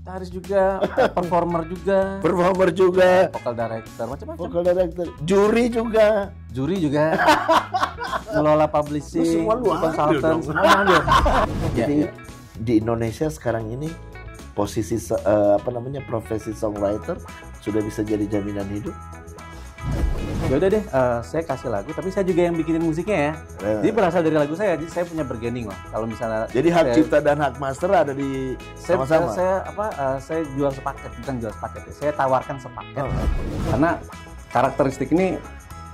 gitaris juga, performer juga, vokal director, macam-macam. Vokal director, juri juga, ngelola publishing, konsultan, semua ambil. Jadi di Indonesia sekarang ini posisi profesi songwriter sudah bisa jadi jaminan hidup. Ya udah deh, saya kasih lagu, tapi saya juga yang bikinin musiknya ya. Jadi berasal dari lagu saya, jadi saya punya bergening lah. Kalau misalnya jadi hak cipta dan hak master ada di sama-sama. Saya jual sepaket, bukan jual sepaket ya. Saya tawarkan sepaket. Karena karakteristik ini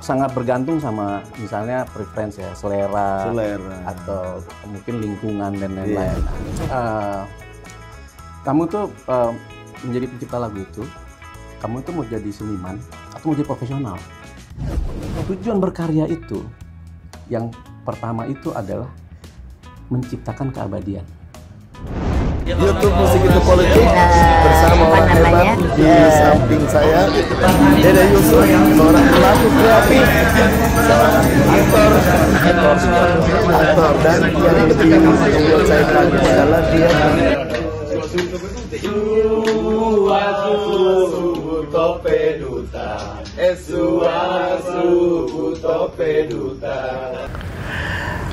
sangat bergantung sama misalnya preference ya, selera. Atau mungkin lingkungan dan lain-lain. Kamu tuh menjadi pencipta lagu itu, kamu tuh mau jadi seniman atau mau jadi profesional. Tujuan berkarya itu yang pertama itu adalah menciptakan keabadian. YouTube Musik Itu Politik bersama orang hebat di samping saya Dede Yusuf, seorang pelaku kreatif, seorang aktor dan yang lebih membuat saya kaget adalah dia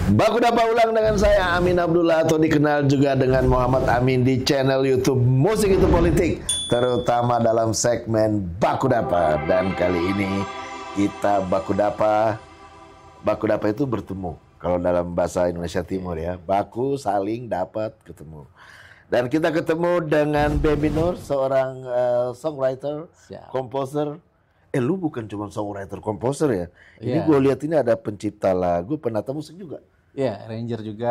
Baku Dapa ulang dengan saya Amin Abdullah atau dikenal juga dengan Muhammad Amin di channel YouTube Musik Itu Politik, terutama dalam segmen Baku Dapa. Dan kali ini kita Baku Dapa itu bertemu. Kalau dalam bahasa Indonesia Timur ya, baku saling dapat ketemu. Dan kita ketemu dengan Bambi Nur, seorang songwriter, komposer. Lu bukan cuma songwriter, komposer ya? Ini gue lihat ini ada pencipta lagu, penata musik juga. Iya, arranger juga,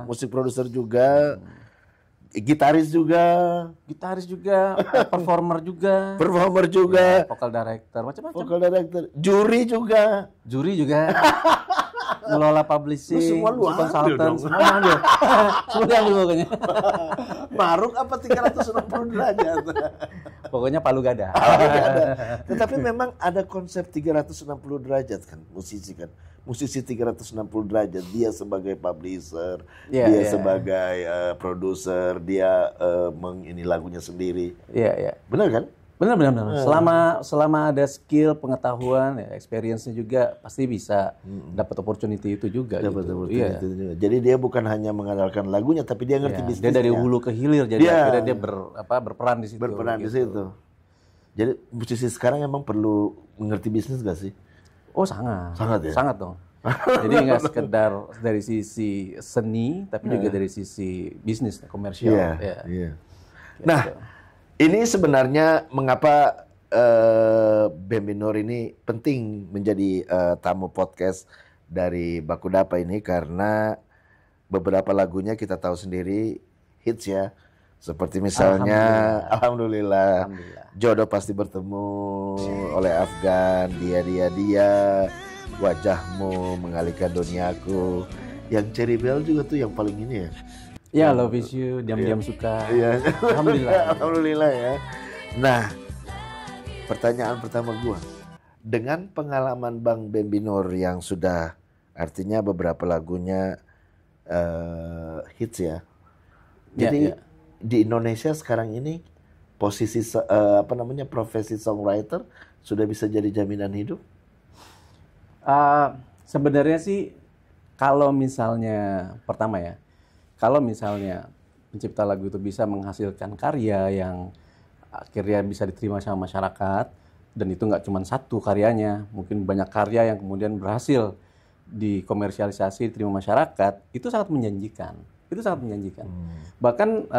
musik produser juga, gitaris juga, performer juga, vokal director, macam-macam. Vokal director, juri juga, ngelola publishing, konsultan, semua ambil. Semua ambil pokoknya. Maruk apa 360 derajat? Pokoknya palu gada. Tetapi memang ada konsep 360 derajat kan, musisi kan. Musisi 360 derajat, dia sebagai publisher, dia sebagai produser, dia ini lagunya sendiri. Benar kan? Benar. Selama ada skill, pengetahuan, experience-nya juga pasti bisa dapat opportunity itu juga. Jadi dia bukan hanya mengandalkan lagunya, tapi dia ngerti bisnisnya. Dia dari hulu ke hilir, jadi akhirnya dia berperan di situ. Jadi musisi sekarang emang perlu mengerti bisnis gak sih? Oh sangat ya? Sangat dong. Jadi nggak sekedar dari sisi seni, tapi juga dari sisi bisnis, komersial. Nah, ini sebenarnya mengapa Bambi Nur ini penting menjadi tamu podcast dari Baku Dapa ini, karena beberapa lagunya kita tahu sendiri hits ya. Seperti misalnya Alhamdulillah. Jodoh Pasti Bertemu, oleh Afgan, Dia, Wajahmu, Mengalihkan Duniaku. Yang Cherry Bell juga tuh yang paling ini ya. Ya, Love Is You, Diam-Diam Suka. Alhamdulillah ya. Nah, pertanyaan pertama gua, dengan pengalaman Bang Bambi Nur yang sudah artinya beberapa lagunya hits ya. Jadi di Indonesia sekarang ini posisi profesi songwriter sudah bisa jadi jaminan hidup? Sebenarnya sih kalau misalnya kalau misalnya pencipta lagu itu bisa menghasilkan karya yang akhirnya bisa diterima sama masyarakat, dan itu nggak cuma satu karyanya, mungkin banyak karya yang kemudian berhasil dikomersialisasi, diterima masyarakat, itu sangat menjanjikan. Bahkan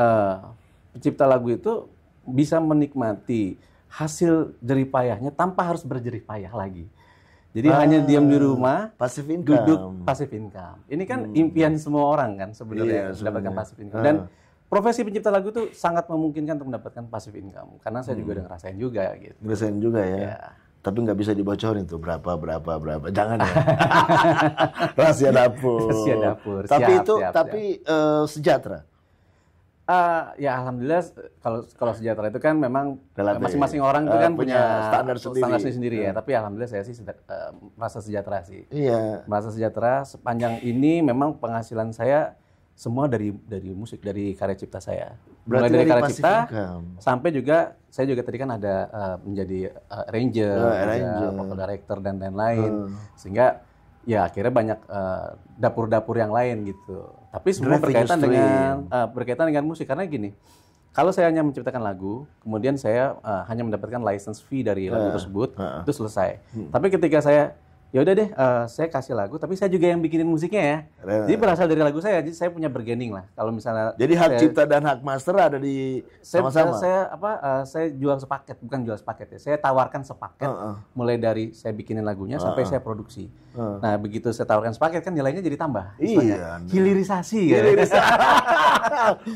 pencipta lagu itu bisa menikmati hasil jerih payahnya tanpa harus berjerih payah lagi. Jadi hanya diam di rumah, duduk passive income. Ini kan impian semua orang kan sebenarnya, mendapatkan passive income. Dan profesi pencipta lagu itu sangat memungkinkan untuk mendapatkan passive income. Karena saya juga udah ngerasain juga gitu. Ngerasain juga ya. Tapi nggak bisa dibocorin tuh berapa. Jangan ya. Rahasia dapur. Tapi sejahtera. Ya alhamdulillah, kalau sejahtera itu kan memang masing-masing orang itu kan punya standar sendiri ya. Tapi alhamdulillah saya sih merasa sejahtera sih. Merasa sejahtera sepanjang ini memang penghasilan saya semua dari musik, dari karya cipta saya. Berarti Mulai dari karya passive cipta income. sampai juga saya juga tadi kan ada menjadi arranger, ada vocal director dan lain-lain. Sehingga ya akhirnya banyak dapur-dapur yang lain gitu. Tapi semua berkaitan dengan musik, karena gini. Kalau saya hanya menciptakan lagu, kemudian saya hanya mendapatkan license fee dari lagu tersebut, itu selesai. Tapi ketika saya, ya udah deh, saya kasih lagu, tapi saya juga yang bikinin musiknya ya. Jadi berasal dari lagu saya, jadi saya punya bergening lah. Kalau misalnya, jadi hak cipta dan hak master ada di sama-sama. Saya jual sepaket, bukan jual sepaket ya. Saya tawarkan sepaket, mulai dari saya bikinin lagunya sampai saya produksi. Nah begitu saya tawarkan sepaket kan nilainya jadi tambah. Iya. Hilirisasi ya.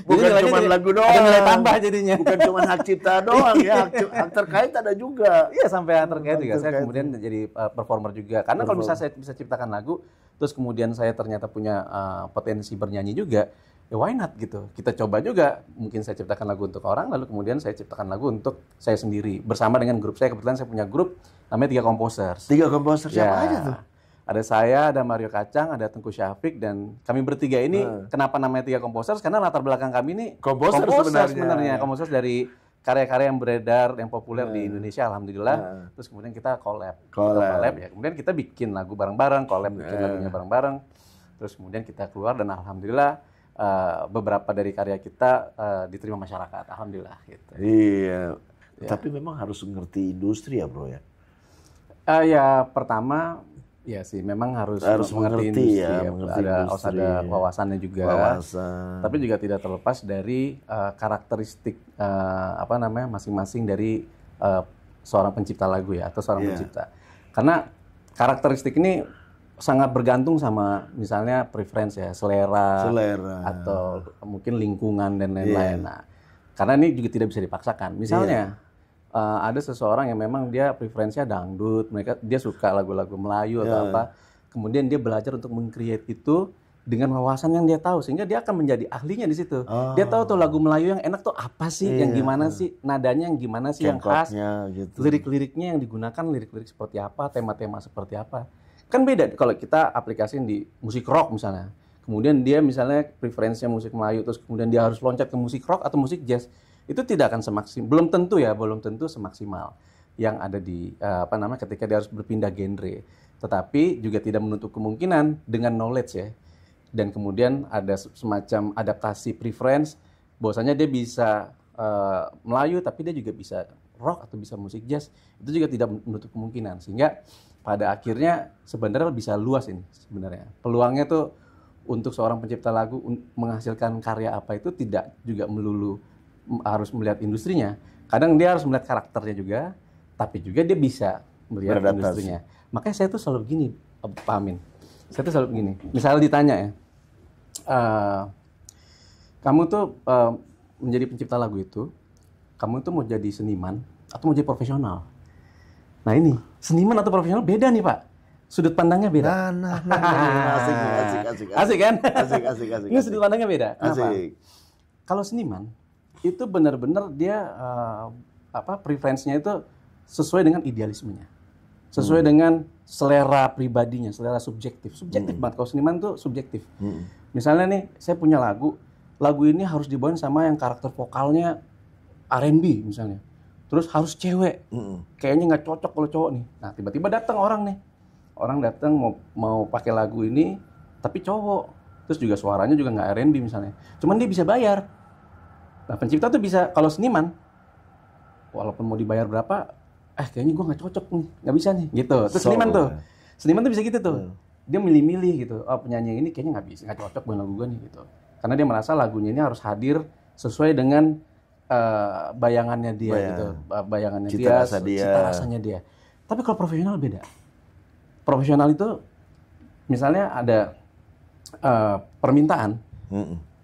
Bukan cuma lagu doang. Ada nilai tambah jadinya. Bukan cuma hak cipta doang ya, hak terkait ada juga. Iya, sampai hak terkait juga. Saya kemudian jadi performer juga. Karena kalau misalnya saya bisa ciptakan lagu, terus kemudian saya ternyata punya potensi bernyanyi juga, ya why not gitu. Kita coba juga. Mungkin saya ciptakan lagu untuk orang, lalu kemudian saya ciptakan lagu untuk saya sendiri. Bersama dengan grup saya, kebetulan saya punya grup namanya 3 Composers. 3 Composers, siapa aja tuh? Ada saya, ada Mario Kacang, ada Tengku Syafiq, dan kami bertiga ini kenapa namanya 3 Composers? Karena latar belakang kami ini Composers sebenarnya. Composers dari karya-karya yang beredar, yang populer di Indonesia, alhamdulillah. Terus kemudian kita collab ya. Kemudian kita bikin lagu bareng-bareng, bikin lagunya bareng-bareng. Terus kemudian kita keluar dan alhamdulillah beberapa dari karya kita diterima masyarakat, alhamdulillah gitu. Iya. Tapi memang harus ngerti industri ya, bro ya. Ya pertama ya sih, memang harus mengerti industri ya. Harus ada wawasannya juga. Tapi juga tidak terlepas dari karakteristik masing-masing dari seorang pencipta lagu ya, atau seorang pencipta. Karena karakteristik ini sangat bergantung sama misalnya preference ya, selera. Atau mungkin lingkungan dan lain-lain. Nah, karena ini juga tidak bisa dipaksakan. Misalnya ada seseorang yang memang dia preferensinya dangdut, dia suka lagu-lagu Melayu atau apa, kemudian dia belajar untuk meng-create itu dengan wawasan yang dia tahu, sehingga dia akan menjadi ahlinya di situ. Dia tahu tuh lagu Melayu yang enak tuh apa sih, yang gimana sih, nadanya yang gimana sih, yang khas, gitu. Lirik-liriknya yang digunakan, lirik-lirik seperti apa, tema-tema seperti apa. Kan beda kalau kita aplikasiin di musik rock misalnya. Kemudian dia misalnya preferensinya musik Melayu, terus kemudian dia harus loncat ke musik rock atau musik jazz. Itu tidak akan semaksimal, belum tentu semaksimal yang ada di ketika dia harus berpindah genre. Tetapi juga tidak menutup kemungkinan dengan knowledge ya. Dan kemudian ada semacam adaptasi preference, bahwasanya dia bisa Melayu tapi dia juga bisa rock atau bisa musik jazz. Itu juga tidak menutup kemungkinan, sehingga pada akhirnya sebenarnya bisa luas ini sebenarnya. Peluangnya tuh untuk seorang pencipta lagu menghasilkan karya apa itu tidak juga melulu harus melihat industrinya. Kadang dia harus melihat karakternya juga, tapi juga dia bisa melihat industrinya. Makanya saya tuh selalu begini, Pak Amin. Saya tuh selalu begini. Misalnya ditanya ya, kamu tuh menjadi pencipta lagu itu, kamu tuh mau jadi seniman atau mau jadi profesional? Nah ini, seniman atau profesional beda nih Pak. Sudut pandangnya beda. Asik kan? Asik. Ini sudut pandangnya beda. Kenapa? Kalau seniman itu benar-benar dia preferensinya itu sesuai dengan idealismenya, sesuai dengan selera pribadinya, selera subjektif banget. Kalau seniman tuh subjektif. Misalnya nih, saya punya lagu ini harus dibawain sama yang karakter vokalnya R&B misalnya, terus harus cewek, kayaknya nggak cocok kalau cowok nih. Nah tiba-tiba datang orang mau pakai lagu ini tapi cowok, terus juga suaranya juga nggak R&B misalnya, cuman dia bisa bayar. Nah, pencipta tuh bisa, kalau seniman, walaupun mau dibayar berapa, kayaknya gue nggak cocok nih, nggak bisa nih, gitu. Terus seniman tuh bisa gitu tuh, dia milih-milih gitu. Penyanyi yang ini kayaknya nggak cocok dengan lagu gue nih, gitu. Karena dia merasa lagunya ini harus hadir sesuai dengan bayangannya dia, gitu. Bayangannya cita rasanya dia. Tapi kalau profesional beda. Profesional itu, misalnya ada permintaan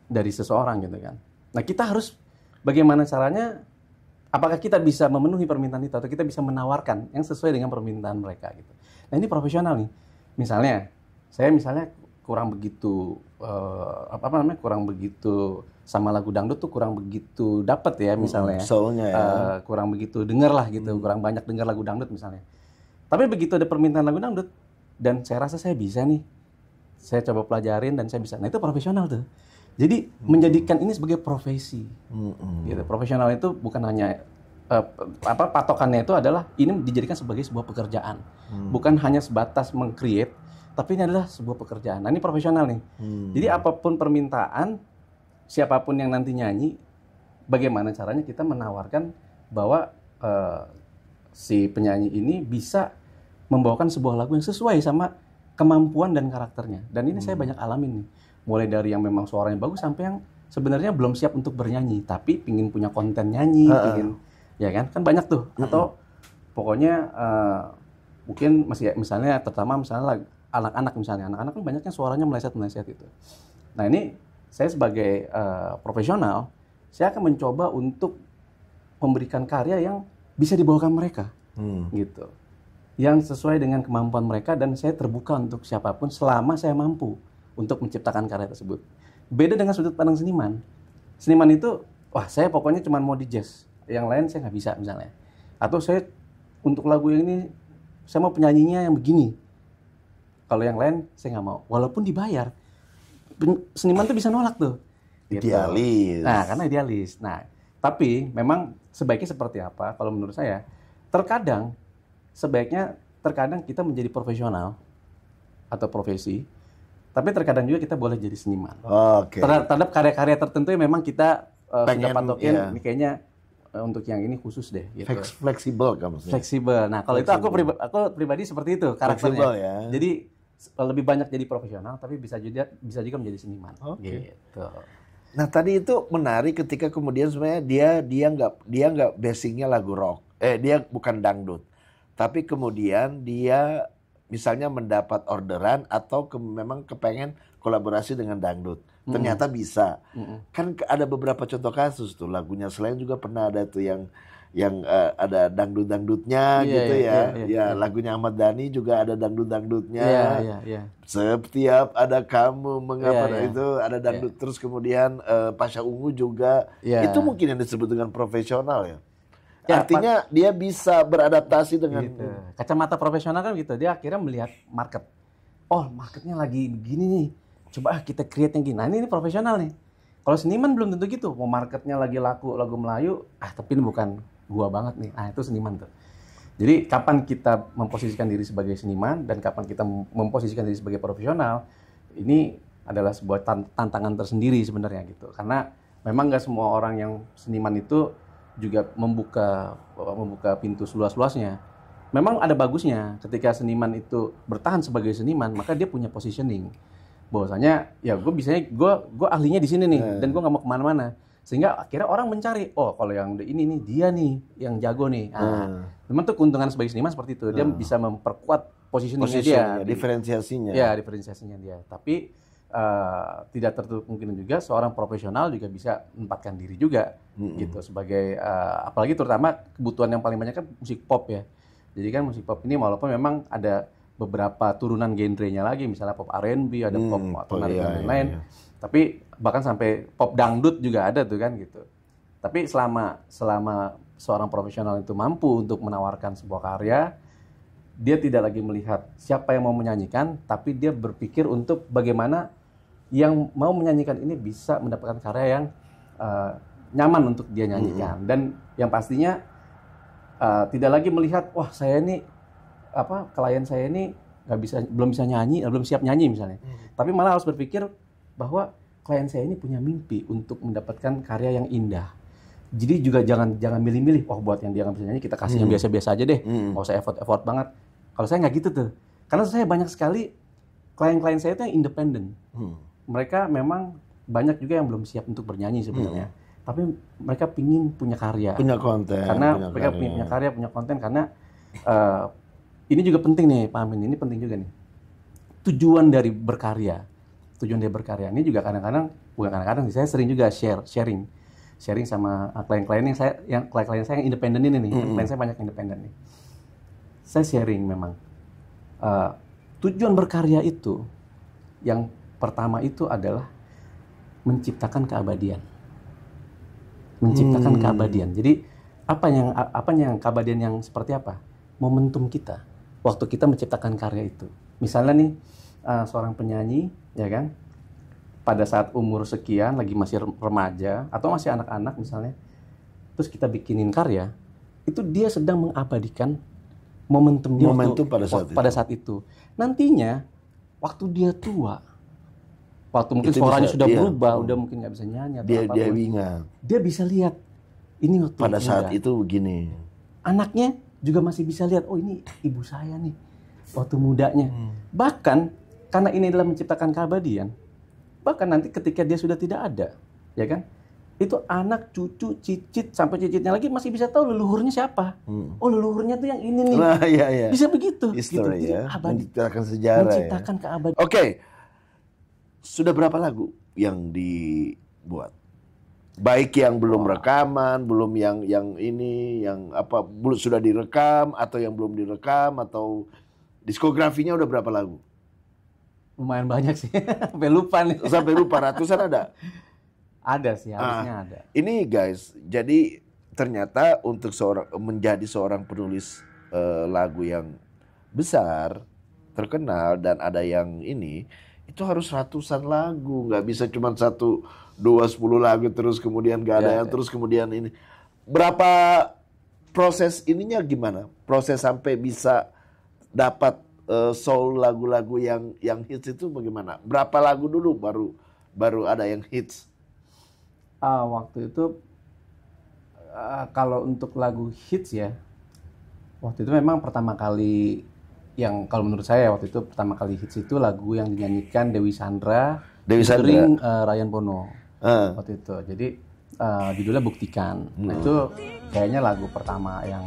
dari seseorang, gitu kan. Nah, kita harus bagaimana caranya, apakah kita bisa memenuhi permintaan itu atau kita bisa menawarkan yang sesuai dengan permintaan mereka gitu. Nah, ini profesional nih. Misalnya, saya kurang begitu kurang begitu sama lagu dangdut tuh kurang begitu dapat ya misalnya. Soalnya ya. Kurang begitu denger lah gitu, kurang banyak denger lagu dangdut misalnya. Tapi begitu ada permintaan lagu dangdut dan saya rasa saya bisa nih. Saya coba pelajarin dan saya bisa. Nah, itu profesional tuh. Jadi menjadikan ini sebagai profesi. Gitu. Profesional itu bukan hanya patokannya itu adalah ini dijadikan sebagai sebuah pekerjaan. Bukan hanya sebatas meng-create, tapi ini adalah sebuah pekerjaan. Nah, ini profesional nih. Jadi apapun permintaan, siapapun yang nanti nyanyi, bagaimana caranya kita menawarkan bahwa si penyanyi ini bisa membawakan sebuah lagu yang sesuai sama kemampuan dan karakternya. Dan ini saya banyak alamin nih. Mulai dari yang memang suaranya bagus sampai yang sebenarnya belum siap untuk bernyanyi, tapi pingin punya konten nyanyi, pingin, ya kan banyak tuh. Atau pokoknya mungkin masih misalnya terutama misalnya anak-anak anak-anak kan banyaknya suaranya meleset itu. Nah, ini saya sebagai profesional, saya akan mencoba untuk memberikan karya yang bisa dibawakan mereka, gitu, yang sesuai dengan kemampuan mereka, dan saya terbuka untuk siapapun selama saya mampu untuk menciptakan karya tersebut. Beda dengan sudut pandang seniman. Seniman itu, wah saya pokoknya cuma mau di jazz, yang lain saya nggak bisa misalnya. Atau saya untuk lagu yang ini saya mau penyanyinya yang begini. Kalau yang lain saya nggak mau, walaupun dibayar. Seniman tuh bisa nolak tuh. Gitu. Idealis. Nah, karena idealis. Nah, tapi memang sebaiknya seperti apa? Kalau menurut saya, terkadang kita menjadi profesional atau profesi, tapi terkadang juga kita boleh jadi seniman. Terhadap karya-karya tertentu yang memang kita sudah patokin, ini kayaknya untuk yang ini khusus deh. Gitu. Fleksibel kan maksudnya? Fleksibel. Nah, kalau itu aku pribadi seperti itu karakternya. Fleksibel ya. Jadi lebih banyak jadi profesional, tapi bisa juga menjadi seniman. Gitu. Nah, tadi itu menarik ketika kemudian sebenarnya dia nggak basicnya lagu rock. Dia bukan dangdut. Tapi kemudian dia misalnya mendapat orderan atau memang kepengen kolaborasi dengan dangdut. Ternyata bisa. Kan ada beberapa contoh kasus tuh, lagunya selain juga pernah ada tuh yang ada dangdut-dangdutnya gitu ya. Lagunya Ahmad Dhani juga ada dangdut-dangdutnya. Setiap ada kamu mengapa itu ada dangdut. Terus kemudian Pasha Ungu juga. Itu mungkin yang disebut dengan profesional ya. Artinya dia bisa beradaptasi dengan gitu. Kacamata profesional kan gitu. Dia akhirnya melihat market. Oh, marketnya lagi begini nih. Coba kita create yang gini. Nah, ini profesional nih. Kalau seniman belum tentu gitu. Mau marketnya lagi laku lagu Melayu, tapi ini bukan gua banget nih. Itu seniman tuh. Jadi kapan kita memposisikan diri sebagai seniman dan kapan kita memposisikan diri sebagai profesional, ini adalah sebuah tantangan tersendiri sebenarnya gitu. Karena memang nggak semua orang yang seniman itu juga membuka pintu seluas-luasnya. Memang ada bagusnya ketika seniman itu bertahan sebagai seniman, maka dia punya positioning. Bahwasanya ya gue ahlinya di sini nih dan gue nggak mau kemana-mana. Sehingga akhirnya orang mencari, oh kalau yang ini nih dia nih yang jago nih. Memang tuh keuntungan sebagai seniman seperti itu, dia bisa memperkuat positioningnya dia, diferensiasinya. Ya, diferensiasinya dia. Tapi tidak tertutup kemungkinan juga seorang profesional juga bisa menempatkan diri juga gitu sebagai apalagi terutama kebutuhan yang paling banyak kan musik pop ya. Jadi kan musik pop ini walaupun memang ada beberapa turunan genrenya lagi, misalnya pop R&B, ada pop atau dan lain-lain. Tapi bahkan sampai pop dangdut juga ada tuh kan gitu. Tapi selama seorang profesional itu mampu untuk menawarkan sebuah karya, dia tidak lagi melihat siapa yang mau menyanyikan, tapi dia berpikir untuk bagaimana yang mau menyanyikan ini bisa mendapatkan karya yang nyaman untuk dia nyanyikan. Dan yang pastinya tidak lagi melihat, wah saya ini klien saya ini belum bisa nyanyi, belum siap nyanyi misalnya. Tapi malah harus berpikir bahwa klien saya ini punya mimpi untuk mendapatkan karya yang indah. Jadi juga jangan milih-milih, oh buat yang dia nggak bisa nyanyi kita kasih yang biasa-biasa aja deh, nggak usah effort banget. Kalau saya nggak gitu tuh, karena saya banyak sekali klien-klien saya itu yang independen. Mereka memang banyak juga yang belum siap untuk bernyanyi sebenarnya, tapi mereka pingin punya karya, punya konten, karena mereka punya karya, punya konten. Karena ini juga penting nih, Pak Amin, ini penting juga nih. Tujuan dari berkarya ini juga kadang-kadang saya sering juga sharing sama klien-klien yang klien saya yang independen ini nih. Klien saya banyak independen nih. Saya sharing memang tujuan berkarya itu yang pertama itu adalah menciptakan keabadian. Jadi apa yang keabadian yang seperti apa? Momentum kita waktu kita menciptakan karya itu. Misalnya nih seorang penyanyi, ya kan, pada saat umur sekian lagi masih remaja atau masih anak-anak misalnya, terus kita bikinin karya, itu dia sedang mengabadikan momentumnya pada saat itu. Nantinya waktu dia tua, waktu mungkin itu suaranya sudah berubah, udah mungkin nggak bisa nyanyi atau apapun, dia bisa lihat ini waktu pada saat itu begini. Anaknya juga masih bisa lihat, oh ini ibu saya nih waktu mudanya. Bahkan karena ini adalah menciptakan keabadian, bahkan nanti ketika dia sudah tidak ada, ya kan? Itu anak, cucu, cicit, sampai cicitnya lagi masih bisa tahu leluhurnya siapa. Oh, leluhurnya tuh yang ini nih. Nah, iya. Bisa begitu. History, gitu. Ya. Menciptakan sejarah. Menciptakan keabadian. Oke. Sudah berapa lagu yang dibuat? Baik yang belum rekaman, belum yang ini, yang apa, belum sudah direkam, atau yang belum direkam, atau diskografinya udah berapa lagu? Lumayan banyak sih. Sampai lupa nih. Sampai lupa, ratusan ada? Ada sih, harusnya ada. Ini guys, jadi ternyata untuk menjadi seorang penulis lagu yang besar, terkenal, dan ada yang ini, itu harus ratusan lagu. Nggak bisa cuma 1, 2, 10 lagu terus kemudian nggak ada yang terus kemudian ini. Berapa proses ininya gimana? Proses sampai bisa dapat soul lagu-lagu yang hits itu bagaimana? Berapa lagu dulu baru ada yang hits? Waktu itu kalau untuk lagu hits ya, waktu itu memang pertama kali yang kalau menurut saya waktu itu pertama kali hits itu lagu yang dinyanyikan Dewi Sandra featuring Ryan Bono waktu itu. Jadi judulnya Buktikan. Nah itu kayaknya lagu pertama yang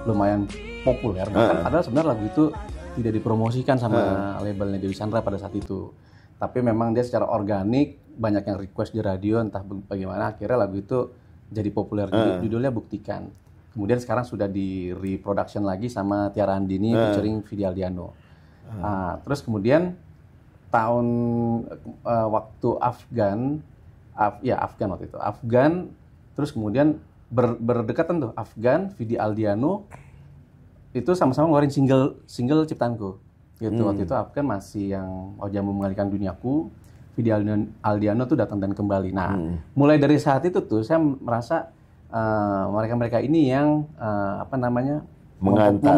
lumayan populer. Bahkan padahal sebenarnya lagu itu tidak dipromosikan sama labelnya Dewi Sandra pada saat itu. Tapi memang dia secara organik banyak yang request di radio, entah bagaimana akhirnya lagu itu jadi populer. Judulnya Buktikan. Kemudian sekarang sudah di reproduction lagi sama Tiara Andini featuring Vidi Aldiano. Terus kemudian tahun waktu Afgan waktu itu. Afgan, terus kemudian berdekatan tuh Afgan, Vidi Aldiano itu sama-sama ngeluarin single ciptaanku. Gitu. Waktu itu Afgan masih yang Jamu Mengalihkan Duniaku, Vidi Aldiano tuh Datang dan Kembali. Nah, mulai dari saat itu tuh saya merasa mereka ini yang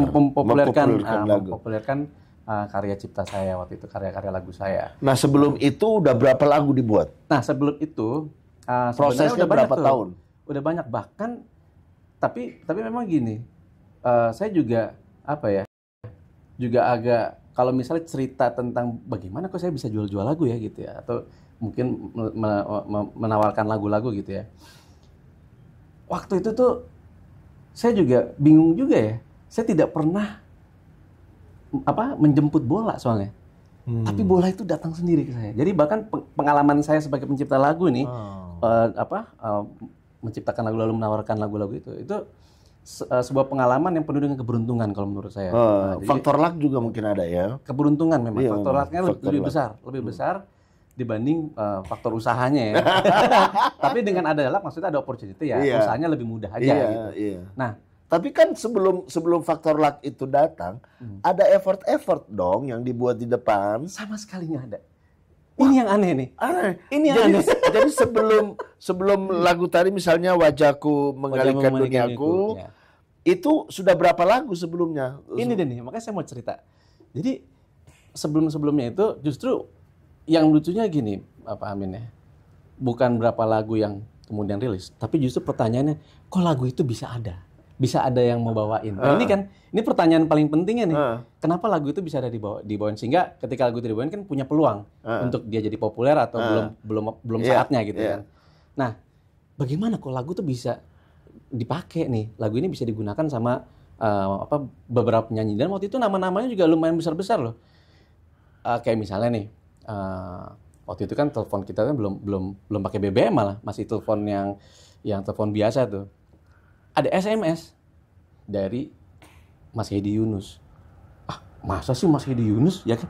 mempopulerkan karya cipta saya waktu itu, karya-karya lagu saya. Nah, sebelum itu udah berapa lagu dibuat? Nah, sebelum itu prosesnya udah berapa tahun? Udah banyak, bahkan tapi memang gini, saya juga juga agak, kalau misalnya cerita tentang bagaimana kok saya bisa jual-jual lagu ya gitu ya, atau mungkin menawarkan lagu-lagu gitu ya. Waktu itu tuh saya juga bingung juga ya. Saya tidak pernah menjemput bola soalnya. Tapi bola itu datang sendiri ke saya. Jadi bahkan pengalaman saya sebagai pencipta lagu nih, menciptakan lagu lalu menawarkan lagu-lagu itu sebuah pengalaman yang penuh dengan keberuntungan kalau menurut saya. Faktor luck juga mungkin ada ya. Keberuntungan memang. Faktor lucknya lebih besar dibanding faktor usahanya ya. Tapi dengan ada luck maksudnya ada opportunity ya. Usahanya lebih mudah aja gitu. Nah, tapi kan sebelum faktor luck itu datang, ada effort dong yang dibuat di depan. Sama sekali nggak ada. Ini yang aneh nih. Ini yang aneh. Jadi sebelum lagu tadi misalnya Wajahku Mengalihkan Duniaku, itu sudah berapa lagu sebelumnya? Ini deh nih, makanya saya mau cerita. Jadi sebelumnya itu justru yang lucunya gini, Pak Amin ya. Bukan berapa lagu yang kemudian rilis, tapi justru pertanyaannya, kok lagu itu bisa ada? Bisa ada yang mau bawain. Nah, ini pertanyaan paling pentingnya nih. Kenapa lagu itu bisa ada dibawain, sehingga ketika lagu itu dibawain kan punya peluang untuk dia jadi populer atau belum saatnya gitu kan. Nah, bagaimana kok lagu tuh bisa dipakai nih? Lagu ini bisa digunakan sama beberapa penyanyi, dan waktu itu nama-namanya juga lumayan besar-besar loh. Kayak misalnya nih, waktu itu kan telepon kita kan belum pakai BBM, malah masih telepon yang telepon biasa tuh. Ada SMS dari Mas Hedi Yunus. Masa sih Mas Hedi Yunus, ya kan?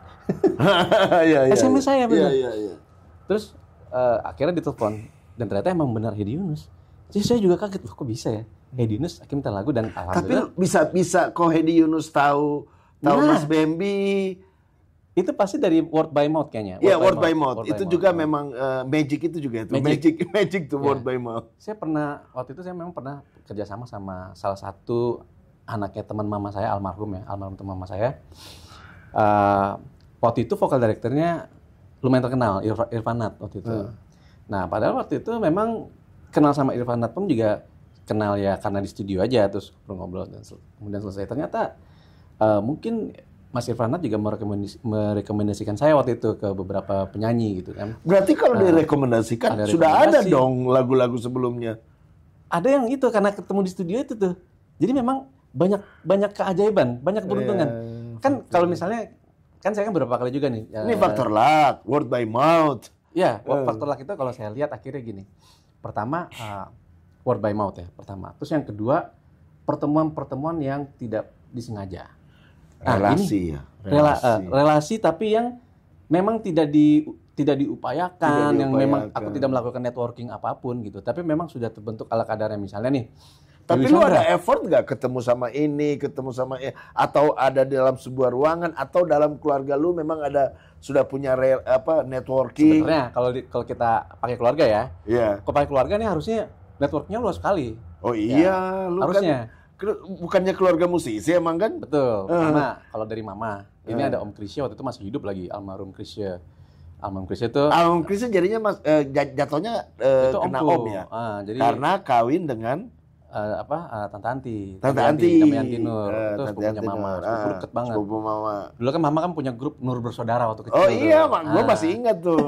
SMS saya benar. Terus akhirnya ditelepon, dan ternyata emang benar Hedi Yunus. Jadi saya juga kaget, kok bisa ya? Hedi Yunus akhirnya minta lagu, dan alhamdulillah. Tapi bisa kok Hedi Yunus tahu Mas Bambi. Itu pasti dari word by mouth kayaknya. Iya, word by mouth. Itu juga memang magic itu juga itu. Magic tuh word by mouth. Waktu itu saya memang pernah kerjasama sama salah satu anaknya teman mama saya, almarhum teman mama saya. Waktu itu vokal directornya lumayan terkenal, Irfanat waktu itu. Nah, padahal waktu itu memang kenal sama Irfanat pun juga kenal ya karena di studio aja, terus ngobrol dan kemudian selesai. Ternyata mungkin Mas Irfanat juga merekomendasikan saya waktu itu ke beberapa penyanyi gitu kan. Berarti kalau direkomendasikan sudah ada dong lagu-lagu sebelumnya. Ada yang itu karena ketemu di studio itu tuh. Jadi memang banyak keajaiban, banyak keberuntungan. Kan kalau misalnya kan saya kan beberapa kali juga nih. Ini faktor luck, word by mouth. Ya, faktor luck itu kalau saya lihat akhirnya gini. Pertama word by mouth ya, pertama. Terus yang kedua pertemuan-pertemuan yang tidak disengaja. Relasi ya. Relasi tapi yang memang tidak diupayakan, yang memang aku tidak melakukan networking apapun gitu. Tapi memang sudah terbentuk ala kadarnya misalnya nih. Tapi lu ada effort nggak ketemu sama ini, atau ada dalam sebuah ruangan atau dalam keluarga lu memang sudah punya networking? Sebenarnya kalau kita pakai keluarga ya, kalau pakai keluarga nih harusnya networknya luas sekali. Oh iya, lu harusnya. Bukannya keluarga musisi emang kan? Betul. Karena kalau dari mama, ini ada Om Krisya waktu itu masih hidup lagi, almarhum Krisya. Almarhum Krisya jadinya jatuhnya kena omku. Om ya. Karena kawin dengan Tante Anti. Damayanti Nur. Itu sepupunya mama, sepupu deket banget. Sepupu mama. Dulu kan mama kan punya grup Nur Bersaudara waktu kecil. Oh iya, gue masih ingat tuh.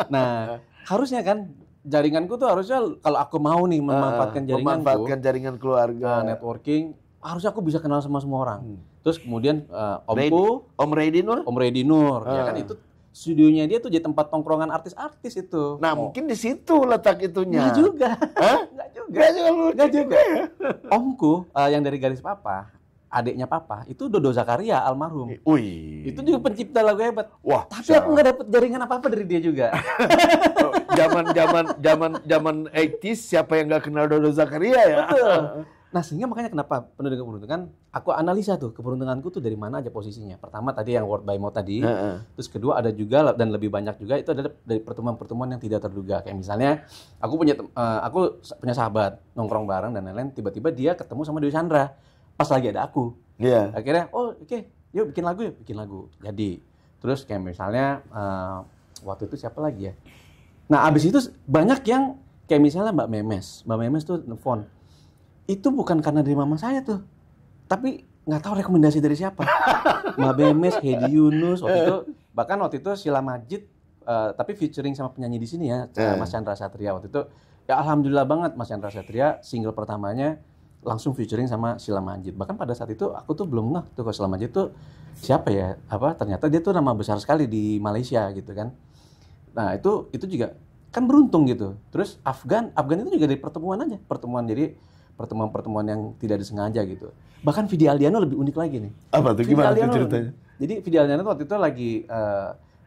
Nah, harusnya kan jaringanku tuh harusnya kalau aku mau nih memanfaatkan jaringan keluarga, networking, harusnya aku bisa kenal sama semua orang. Terus kemudian omku, Om Reddy Nur, ya kan itu studionya dia tuh jadi tempat tongkrongan artis-artis itu. Nah, mungkin di situ letak itunya. Nggak juga. Nggak juga. Ya? Omku yang dari Garis Papa, adiknya Papa, itu Dodo Zakaria almarhum. Wih. Itu juga pencipta lagu hebat. Wah, tapi aku nggak dapet jaringan apa-apa dari dia juga. Zaman 80s siapa yang nggak kenal Dodo Zakaria ya? Betul. Nah, sehingga makanya kenapa penuh dengan keberuntungan, aku analisa tuh keberuntunganku tuh dari mana aja posisinya. Pertama tadi yang word by mouth tadi. Terus kedua ada juga dan lebih banyak juga itu adalah dari pertemuan-pertemuan yang tidak terduga. Kayak misalnya aku punya sahabat nongkrong bareng dan lain-lain, tiba-tiba dia ketemu sama Dewi Sandra pas lagi ada aku. Iya. Akhirnya oke, yuk bikin lagu. Jadi terus kayak misalnya waktu itu siapa lagi ya? Nah, abis itu banyak yang kayak misalnya Mbak Memes tuh nelfon. Itu bukan karena dari mama saya tuh, tapi nggak tahu rekomendasi dari siapa. Mbak Memes, Hedi Yunus waktu itu Sheila Majid, tapi featuring sama penyanyi di sini ya, Mas Chandra Satria waktu itu. Ya alhamdulillah banget Mas Chandra Satria single pertamanya langsung featuring sama Sheila Majid. Bahkan pada saat itu aku tuh belum ngeh tuh kalau Sheila Majid tuh siapa ya? Ternyata dia tuh nama besar sekali di Malaysia gitu kan. Nah itu juga kan beruntung gitu. Terus Afgan itu juga dari pertemuan yang tidak disengaja gitu. Bahkan Vidi Aldiano lebih unik lagi nih. Apa tuh? Gimana tuh ceritanya? Jadi Vidi Aldiano waktu itu lagi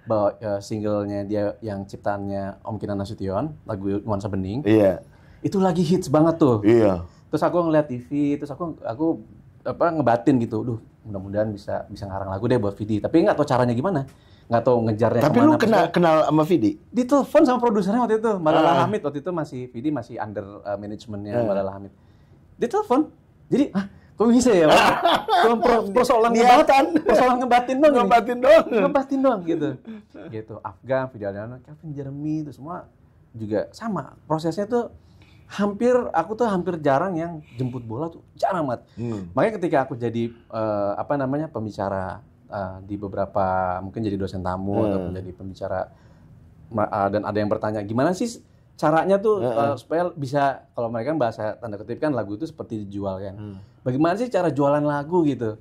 bawa singlenya dia yang ciptaannya Om Kinan Nasution, lagu Nuansa Bening. Iya. Itu lagi hits banget tuh. Iya. Terus aku ngeliat TV, terus aku ngebatin gitu. Duh, mudah-mudahan bisa ngarang lagu deh buat Vidi. Tapi nggak tahu caranya gimana. Nggak tahu ngejarnya tapi kemana. Tapi lu kenal sama Vidi? Ditelepon sama produsernya waktu itu, Malala Hamid. Waktu itu Vidi masih under manajemennya Malala Hamid. Ditelepon. Jadi, kok bisa ya? Persoalan ngebatin doang gitu. Afgan, Vidi Aldiano, Calvin Jeremy itu semua juga sama. Prosesnya tuh aku tuh hampir jarang yang jemput bola tuh, jarang banget. Makanya ketika aku jadi pembicara di beberapa, mungkin jadi dosen tamu atau menjadi pembicara, dan ada yang bertanya gimana sih caranya tuh supaya bisa, kalau mereka kan bahasa tanda kutip kan lagu itu seperti dijual kan. Bagaimana sih cara jualan lagu gitu.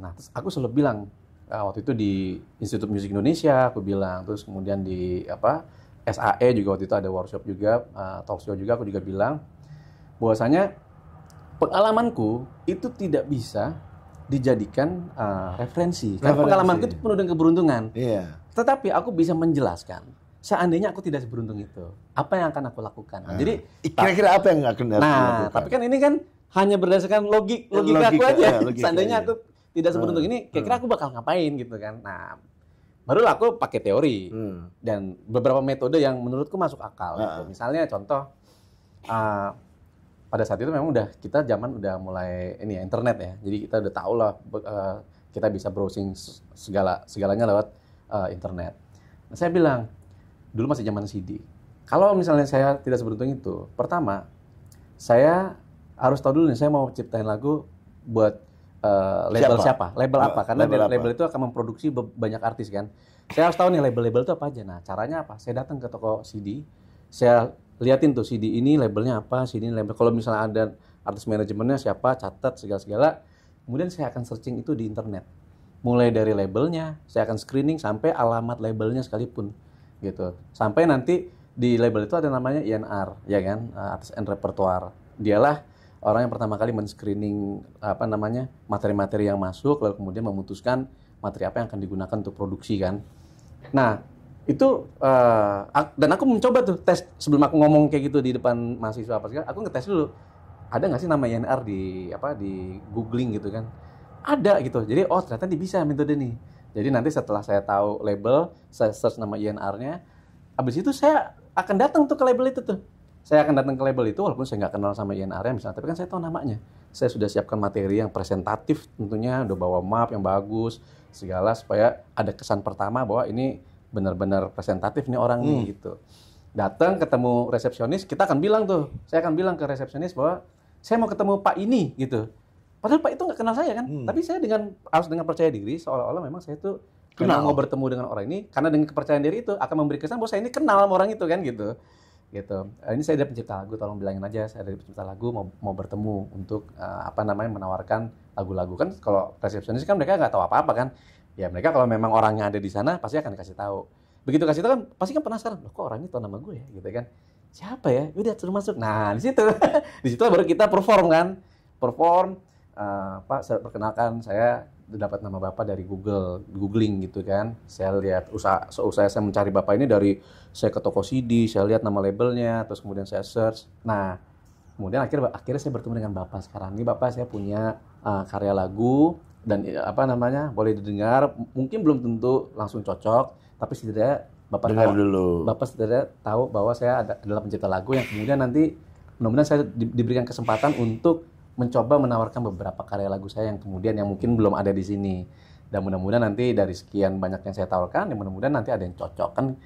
Nah, terus aku selalu bilang waktu itu di Institut Musik Indonesia aku bilang, terus kemudian di SAE juga waktu itu ada workshop juga, talk show juga, aku juga bilang bahwasanya pengalamanku itu tidak bisa dijadikan referensi. Karena pengalamanku itu penuh dengan keberuntungan. Iya. Tetapi aku bisa menjelaskan, seandainya aku tidak seberuntung itu, apa yang akan aku lakukan. Jadi kira-kira apa yang akan aku lakukan? Tapi kan ini kan hanya berdasarkan logika aku aja. Seandainya aku tidak seberuntung ini, kira-kira aku bakal ngapain gitu kan. Nah, barulah aku pakai teori dan beberapa metode yang menurutku masuk akal. Gitu. Misalnya contoh, pada saat itu memang kita zaman udah mulai ini ya, internet ya. Jadi kita udah tahu lah kita bisa browsing segalanya lewat internet. Nah, saya bilang dulu masih zaman CD. Kalau misalnya saya tidak seberuntung itu, pertama saya harus tahu dulu nih saya mau ciptain lagu buat label siapa? Label apa? Karena label itu akan memproduksi banyak artis kan. Saya harus tahu nih label-label itu apa aja. Nah, caranya apa? Saya datang ke toko CD, saya liatin tuh CD ini labelnya apa, CD ini label. Kalau misalnya ada artis manajemennya siapa, catat segala-segala. Kemudian saya akan searching itu di internet. Mulai dari labelnya, saya akan screening sampai alamat labelnya sekalipun, gitu. Sampai nanti di label itu ada namanya INR, ya kan, Artist and Repertoire. Dialah orang yang pertama kali men-screening materi-materi yang masuk, lalu kemudian memutuskan materi apa yang akan digunakan untuk produksi kan. Nah, itu dan aku mencoba tuh tes sebelum aku ngomong kayak gitu di depan mahasiswa apa segala, aku ngetes dulu. Ada nggak sih nama INR di googling gitu kan? Ada gitu. Jadi ternyata bisa metode nih. Jadi nanti setelah saya tahu label, saya search nama INR-nya, habis itu saya akan datang tuh ke label itu tuh. Saya akan datang ke label itu walaupun saya nggak kenal sama INR-nya misalnya, tapi kan saya tahu namanya. Saya sudah siapkan materi yang presentatif tentunya, udah bawa map yang bagus, segala supaya ada kesan pertama bahwa ini benar-benar presentatif nih orang nih gitu. Datang ketemu resepsionis, saya akan bilang ke resepsionis bahwa saya mau ketemu Pak ini gitu. Padahal Pak itu nggak kenal saya kan, tapi saya harus dengan percaya diri seolah-olah memang saya tuh mau bertemu dengan orang ini karena dengan kepercayaan diri itu akan memberi kesan bahwa saya ini kenal sama orang itu kan gitu. Ini saya dari pencipta lagu, tolong bilangin aja saya dari pencipta lagu mau bertemu untuk menawarkan lagu-lagu kan. Kalau resepsionis kan mereka nggak tahu apa-apa kan. Ya mereka kalau memang orangnya ada di sana pasti akan kasih tahu. Begitu kasih tahu kan pasti kan penasaran, loh kok orangnya tahu nama gue ya gitu kan. Siapa ya? Udah suruh masuk. Nah, di situ. Di situ baru kita perform kan. Pak, saya perkenalkan saya dapat nama Bapak dari googling gitu kan. Saya lihat usaha saya mencari Bapak ini dari saya ke toko CD, saya lihat nama labelnya, terus kemudian saya search. Nah, kemudian akhirnya saya bertemu dengan Bapak sekarang. Ini Bapak saya punya karya lagu dan boleh didengar. Mungkin belum tentu langsung cocok, tapi setidaknya Bapak setidaknya tahu bahwa saya adalah pencipta lagu yang kemudian nanti mudah-mudahan saya diberikan kesempatan untuk mencoba menawarkan beberapa karya lagu saya yang mungkin belum ada di sini. Dan mudah-mudahan nanti dari sekian banyak yang saya tawarkan, mudah-mudahan nanti ada yang cocok kan.